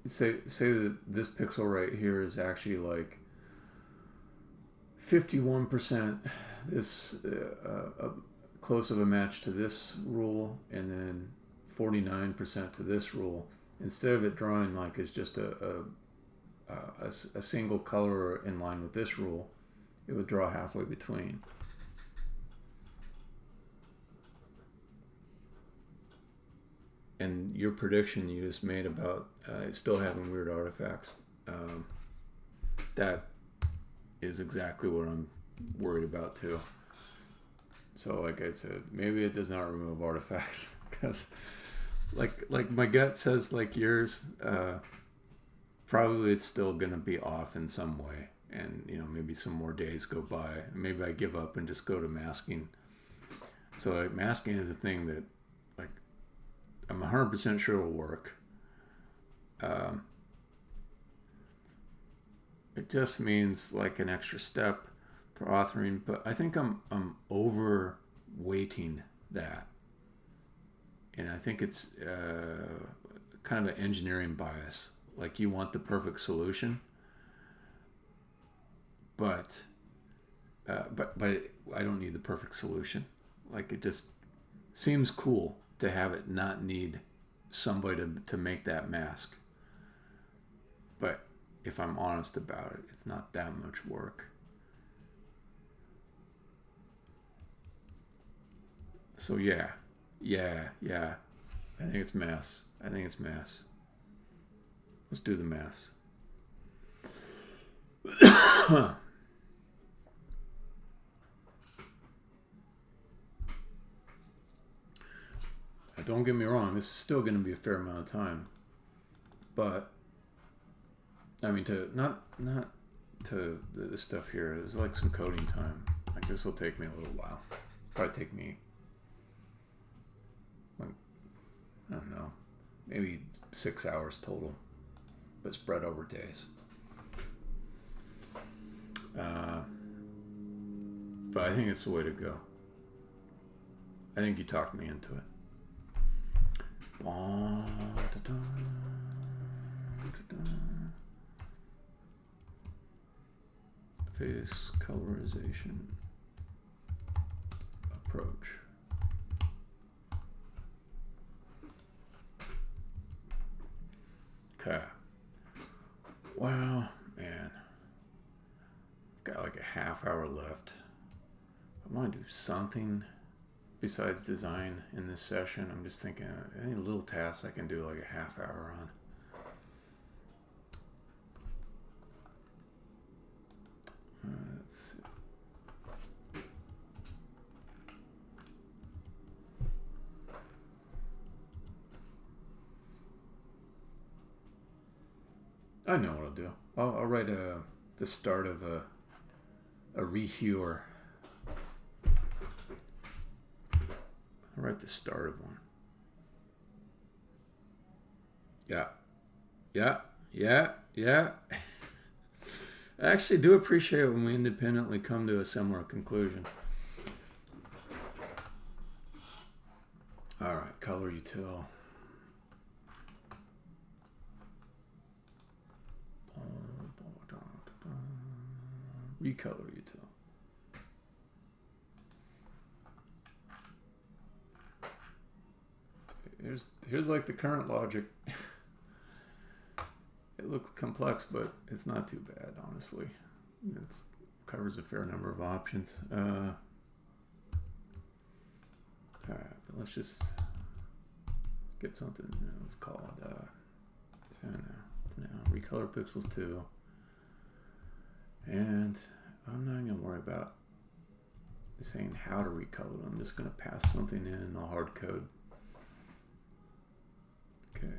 say that this pixel right here is actually like 51% this close of a match to this rule, and then 49% to this rule. Instead of it drawing like it's just a single color in line with this rule, it would draw halfway between. and your prediction you just made about still having weird artifacts, that is exactly what I'm worried about too. So like I said, maybe it does not remove artifacts because like my gut says like yours, probably it's still going to be off in some way. And, you know, maybe some more days go by. Maybe I give up and just go to masking. So like masking is a thing that like I'm 100% sure will work. It just means like an extra step for authoring, but I think I'm overweighting that. And I think it's kind of an engineering bias. Like you want the perfect solution, but I don't need the perfect solution. Like it just seems cool to have it not need somebody to make that mask. But if I'm honest about it, it's not that much work. So yeah. I think it's mass. Let's do the mass. Don't get me wrong, this is still going to be a fair amount of time, but I mean not to the stuff here. There's like some coding time. Like this will take me a little while. Probably take me like I don't know, maybe 6 hours total, but spread over days. But I think it's the way to go. I think you talked me into it. Face colorization approach. Okay. Well, man, got like a half hour left. I want to do something besides design in this session. I'm just thinking any little tasks I can do like a half hour on. Let's see. I know what I'll do. I'll write the start of a rehewer. I'll write the start of one. Yeah. I actually do appreciate it when we independently come to a similar conclusion. All right, color util. Recolor util. Here's like the current logic. It looks complex, but it's not too bad, honestly. It covers a fair number of options. All right, but let's just get something. Let's call it recolor pixels 2. And I'm not going to worry about saying how to recolor. I'm just going to pass something in I'll hard code. Okay.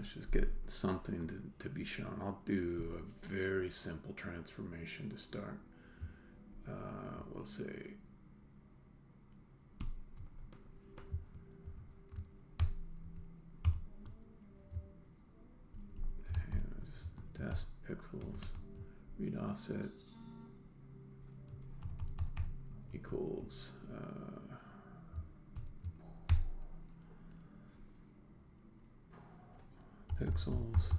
let's just get something to be shown. I'll do a very simple transformation to start. We'll say test pixels, read offset equals pixels,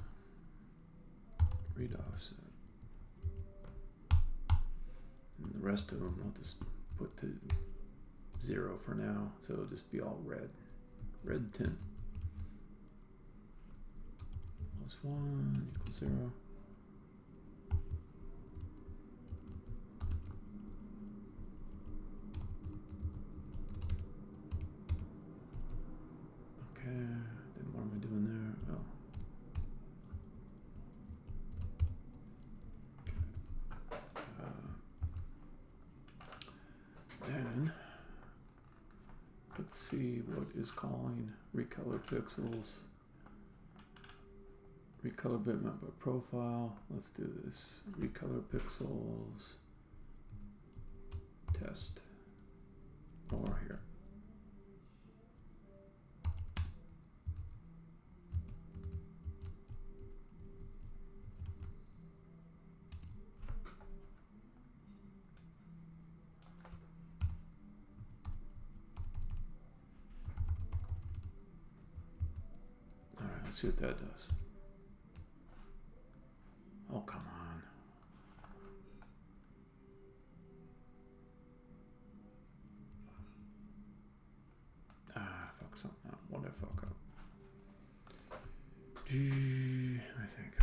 read offset, and the rest of them I'll just put to 0 for now, so it'll just be all red tint. +1 equals 0. Okay, then what am I doing there? Oh. Okay. Then let's see what is calling recolor pixels. Recolor bitmap by profile. Let's do this. Recolor pixels test. Or here. All right, let's see what that does. Oh, come on. Fuck something up. What did I fuck up? Let me think.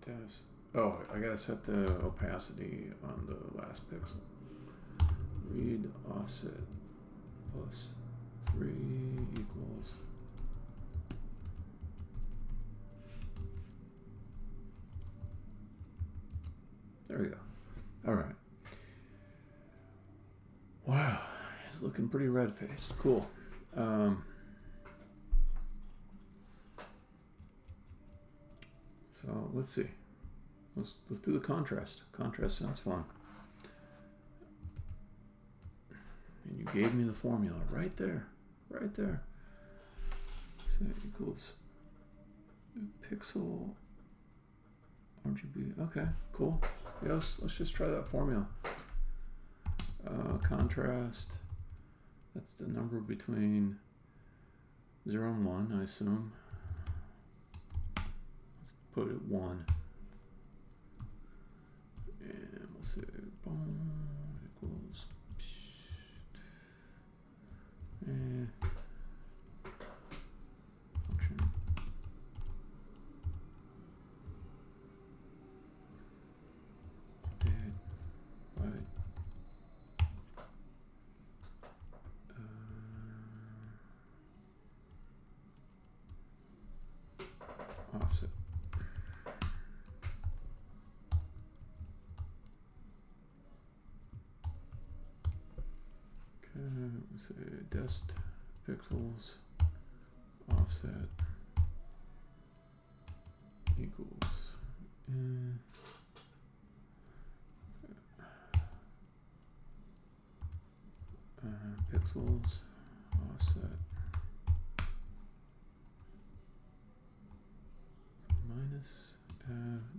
Test. Oh, I gotta set the opacity on the last pixel. Read offset +3 equals. There we go. All right. Wow, he's looking pretty red-faced. Cool. So let's see. Let's do the contrast. Contrast sounds fun. And you gave me the formula right there. Right there. So equals pixel RGB. Okay, cool. Yes, let's just try that formula. Contrast. That's the number between 0 and 1, I assume. Let's put it 1. And we'll say boom equals function. Right. Offset. Let's say dest pixels offset equals pixels offset minus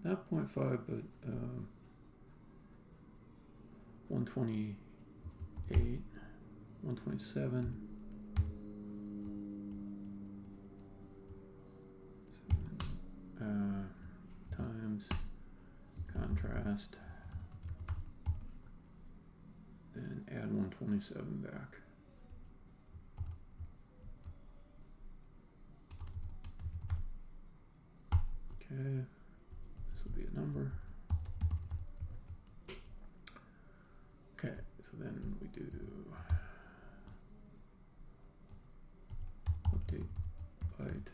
not 0.5 but 128 127 times contrast, then add 127 back. Okay, this will be a number. Okay, so then we do light.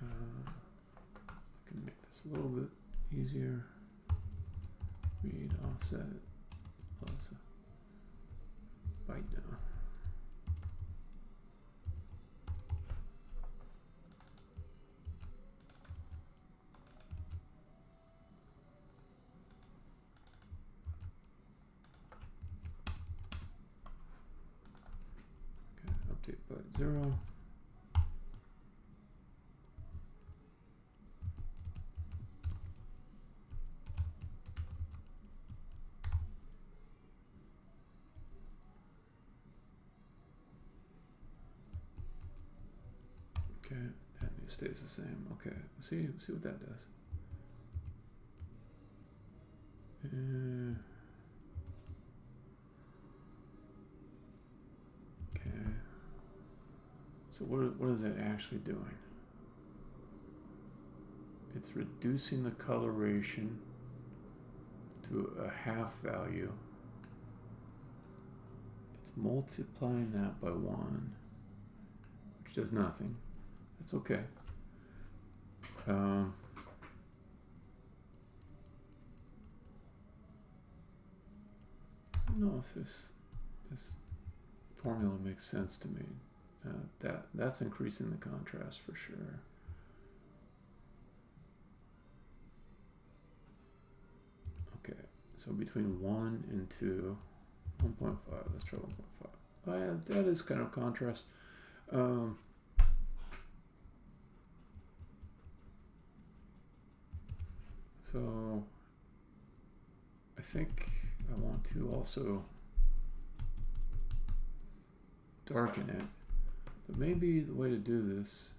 I can make this a little bit easier. Read offset plus byte now. Okay, update byte 0. Okay, that stays the same. Okay, see what that does. Okay. So what is that actually doing? It's reducing the coloration to a half value. It's multiplying that by 1, which does nothing. That's okay. I don't know if this formula makes sense to me. That's increasing the contrast for sure. Okay, so between 1 and 2, 1.5. Let's try 1.5. Oh yeah, that is kind of contrast. So I think I want to also darken it, but maybe the way to do this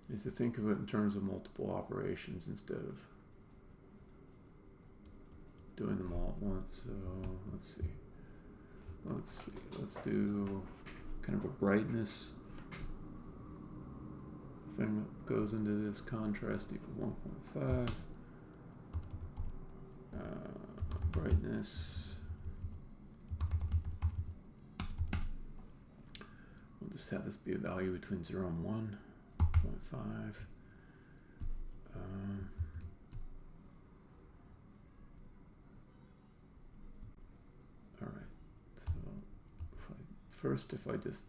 is to think of it in terms of multiple operations instead of doing them all at once. So let's see. Let's do kind of a brightness thing that goes into this. Contrast equal 1.5. Brightness. We'll just have this be a value between 0 and 1.5. All right. So if I just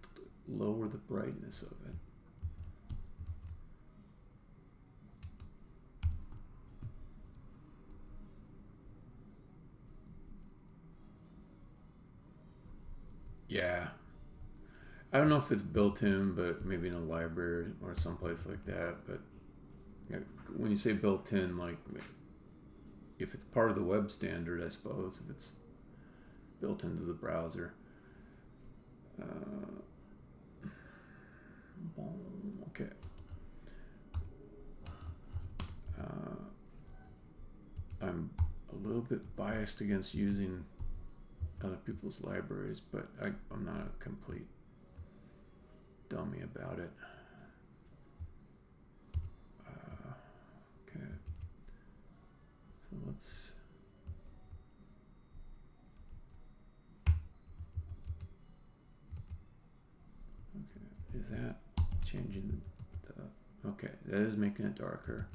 lower the brightness of it. Yeah. I don't know if it's built in, but maybe in a library or someplace like that. But when you say built in, like if it's part of the web standard, I suppose, if it's built into the browser. Okay. I'm a little bit biased against using other people's libraries, but I'm not a complete dummy about it. Okay, so let's is that changing the okay, that is making it darker.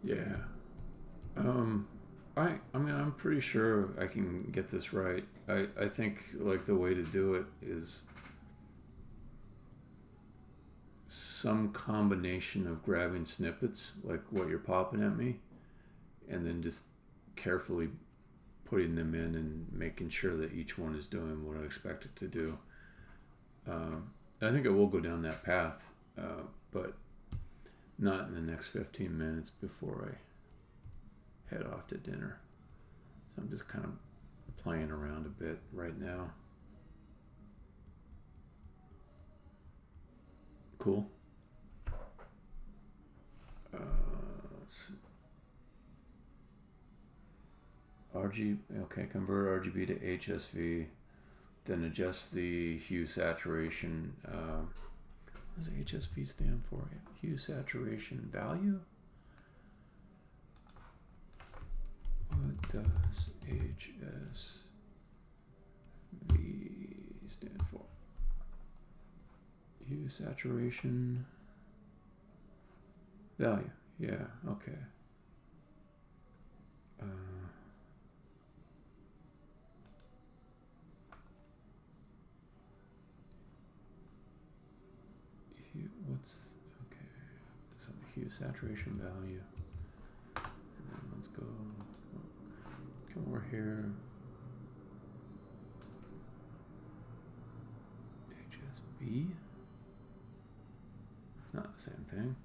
Yeah. I mean, I'm pretty sure I can get this right. I think like the way to do it is some combination of grabbing snippets, like what you're popping at me, and then just carefully putting them in and making sure that each one is doing what I expect it to do. I think I will go down that path, but not in the next 15 minutes before I head off to dinner. So I'm just kind of playing around a bit right now. Cool. Let's see. Okay, convert RGB to HSV, then adjust the hue saturation. What does HSV stand for? Hue saturation value? What does HSV stand for? Hue saturation value. Yeah, okay. What's okay? So hue saturation value. And then let's go. Come over here. HSB. It's not the same thing.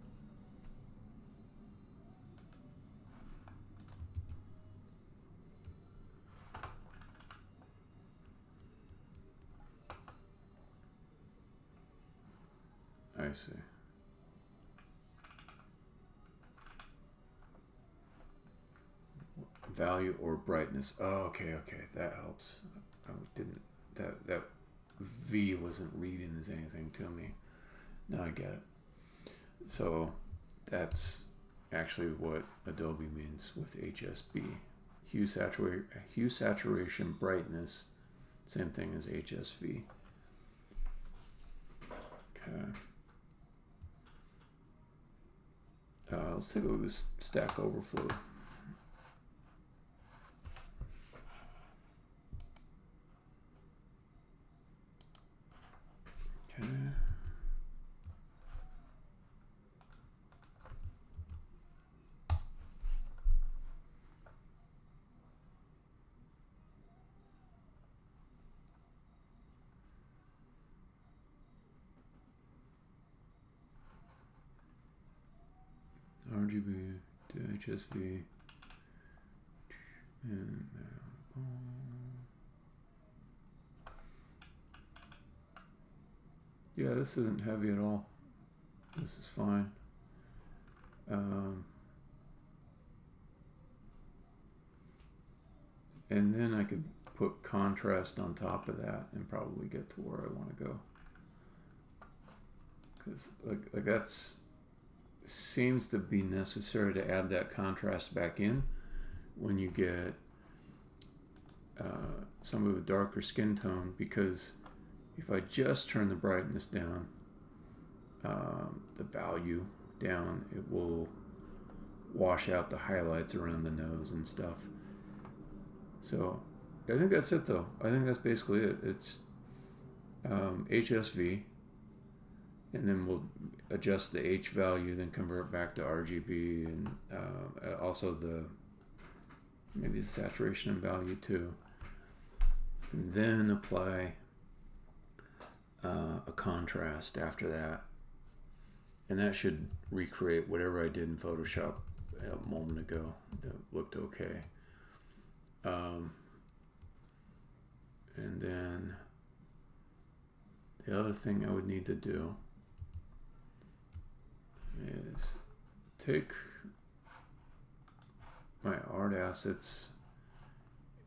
I see. Value or brightness. Oh, okay, that helps. I didn't. That V wasn't reading as anything to me. Now I get it. So that's actually what Adobe means with HSB. Hue saturation brightness. Same thing as HSV. Okay. Let's take a look at this Stack Overflow. Okay. RGB to HSV. And yeah, this isn't heavy at all. This is fine. And then I could put contrast on top of that and probably get to where I want to go. Because like that's seems to be necessary to add that contrast back in when you get some of a darker skin tone, because if I just turn the brightness down, the value down, it will wash out the highlights around the nose and stuff. So I think that's it though. I think that's basically it. It's HSV, and then we'll adjust the H value, then convert back to RGB, and also maybe the saturation value too. And then apply a contrast after that. And that should recreate whatever I did in Photoshop a moment ago that looked okay. And then the other thing I would need to do is take my art assets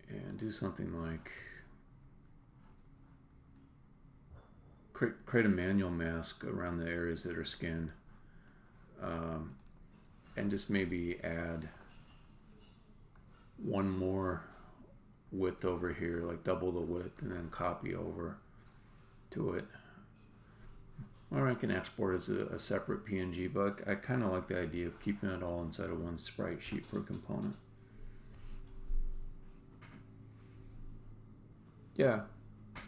and do something like create a manual mask around the areas that are skinned, and just maybe add one more width over here, like double the width, and then copy over to it. Or I can export as a separate PNG, but I kind of like the idea of keeping it all inside of one sprite sheet per component. Yeah,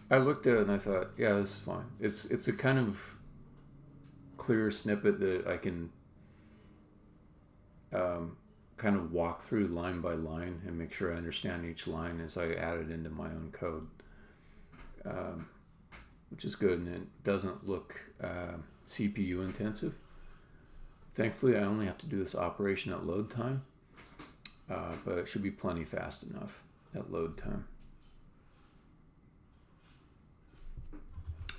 I looked at it and I thought, yeah, this is fine. It's a kind of clear snippet that I can kind of walk through line by line and make sure I understand each line as I add it into my own code, which is good, and it doesn't look CPU intensive. Thankfully, I only have to do this operation at load time, but it should be plenty fast enough at load time.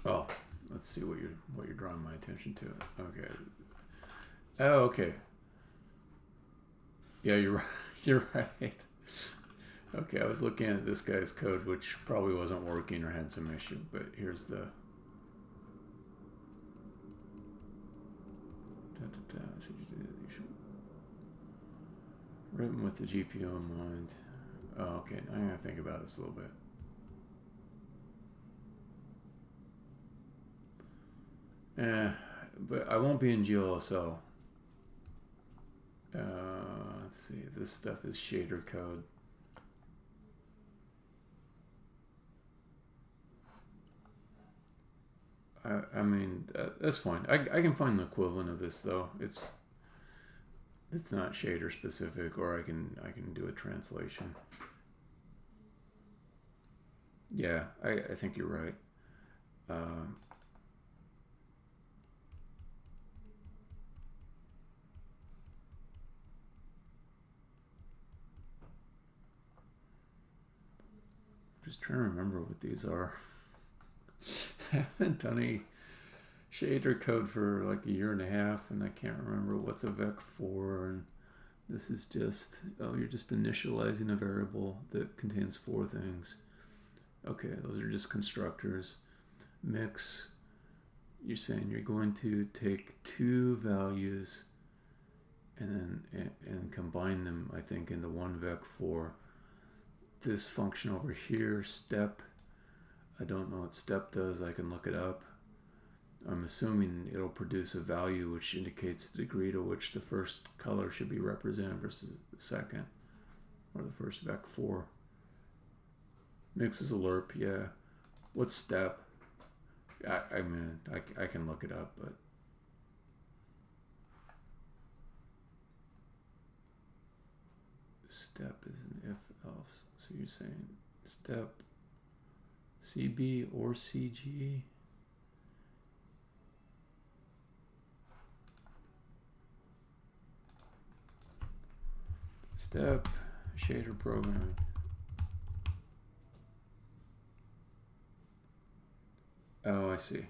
Oh, let's see what you're drawing my attention to. Okay. Oh, okay. Yeah, you're right. You're right. Okay, I was looking at this guy's code, which probably wasn't working or had some issue, but here's the written with the GPU in mind. Oh, okay, I'm gonna think about this a little bit. But I won't be in GLSL. Let's see, this stuff is shader code. I mean, that's fine. I can find the equivalent of this though. It's not shader specific, or I can do a translation. Yeah, I think you're right. Just trying to remember what these are. I haven't done any shader code for like a year and a half, and I can't remember what's a vec4, and this is just, oh, you're just initializing a variable that contains 4 things. Okay, those are just constructors. Mix, you're saying you're going to take 2 values and combine them, I think, into one vec4. This function over here, step, I don't know what step does, I can look it up. I'm assuming it'll produce a value which indicates the degree to which the first color should be represented versus the second, or the first vec4. Mix is a lerp, yeah. What's step? I mean, I can look it up, but step is an if else. So you're saying step CB or CG? Step shader programming. Oh, I see.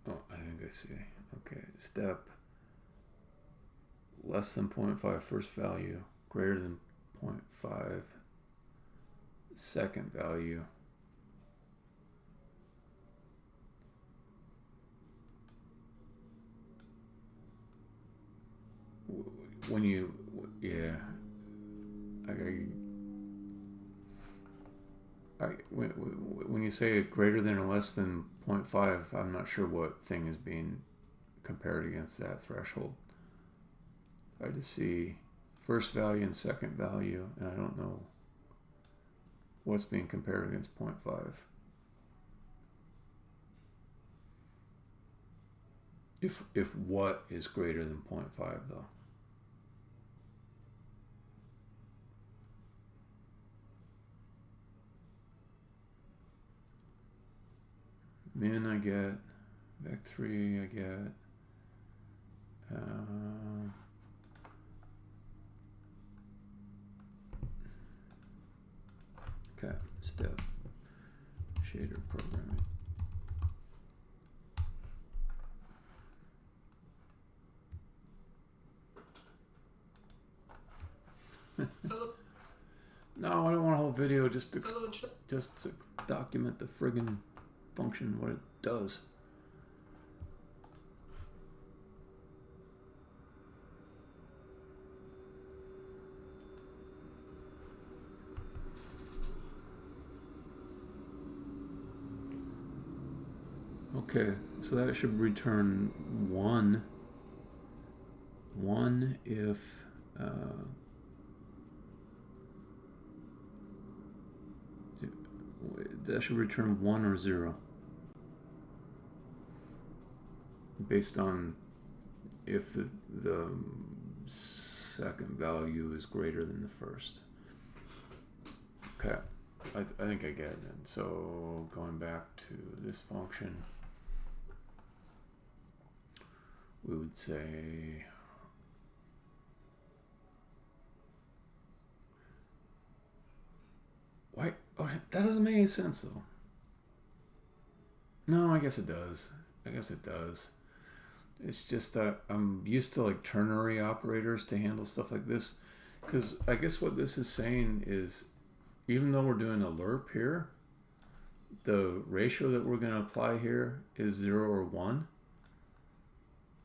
Oh, I think I see. Okay, step less than 0.5 first value, greater than 0.5 second value. When you, yeah, when you say greater than or less than 0.5, I'm not sure what thing is being compared against that threshold. I just see first value and second value, and I don't know what's being compared against 0.5. If what is greater than 0.5 though. Min I get, vec3 I get, okay, step, shader programming. No, I don't want a whole video, just to document the friggin' function, what it does. Okay, so that should return 1 if that should return 1 or 0 based on if the second value is greater than the first. Okay, I think I get it. So going back to this function, we would say why? Oh, that doesn't make any sense though. No, I guess it does. It's just that I'm used to like ternary operators to handle stuff like this. Because I guess what this is saying is, even though we're doing a lerp here, the ratio that we're going to apply here is 0 or 1.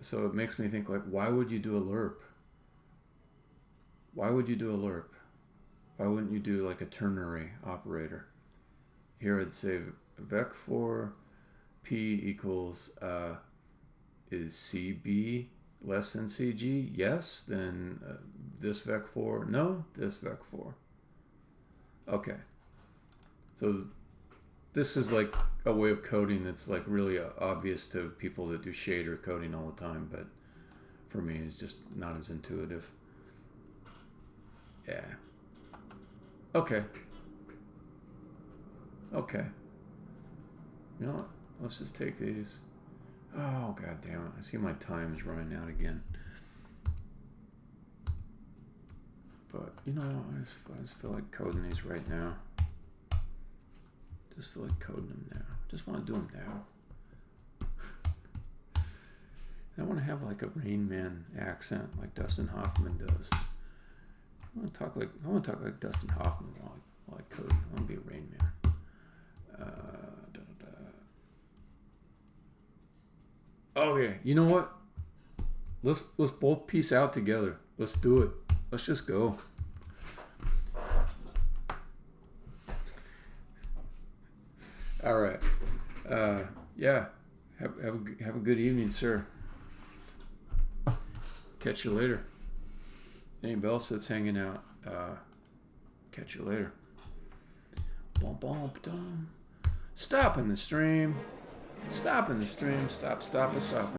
So it makes me think, like, why would you do a lerp? Why would you do a lerp? Why wouldn't you do like a ternary operator? Here I'd say vec for P equals is CB less than CG? Yes. Then this vec for? No. This vec for? Okay. So this is like a way of coding that's like really obvious to people that do shader coding all the time, but for me it's just not as intuitive. Yeah. Okay. Okay. You know what? Let's just take these. Oh, god damn it. I see my time is running out again. But, you know, I just feel like coding these right now. Just feel like coding them now. Just want to do them now. I want to have like a Rain Man accent like Dustin Hoffman does. I want to talk like Dustin Hoffman while I code. I want to be a Rain Man. Okay, you know what? Let's both peace out together. Let's do it. Let's just go. All right. Yeah. Have a good evening, sir. Catch you later. Anybody else that's hanging out, catch you later. Bum, bum, dum. Stopping the stream. Stopping the stream. Stop it.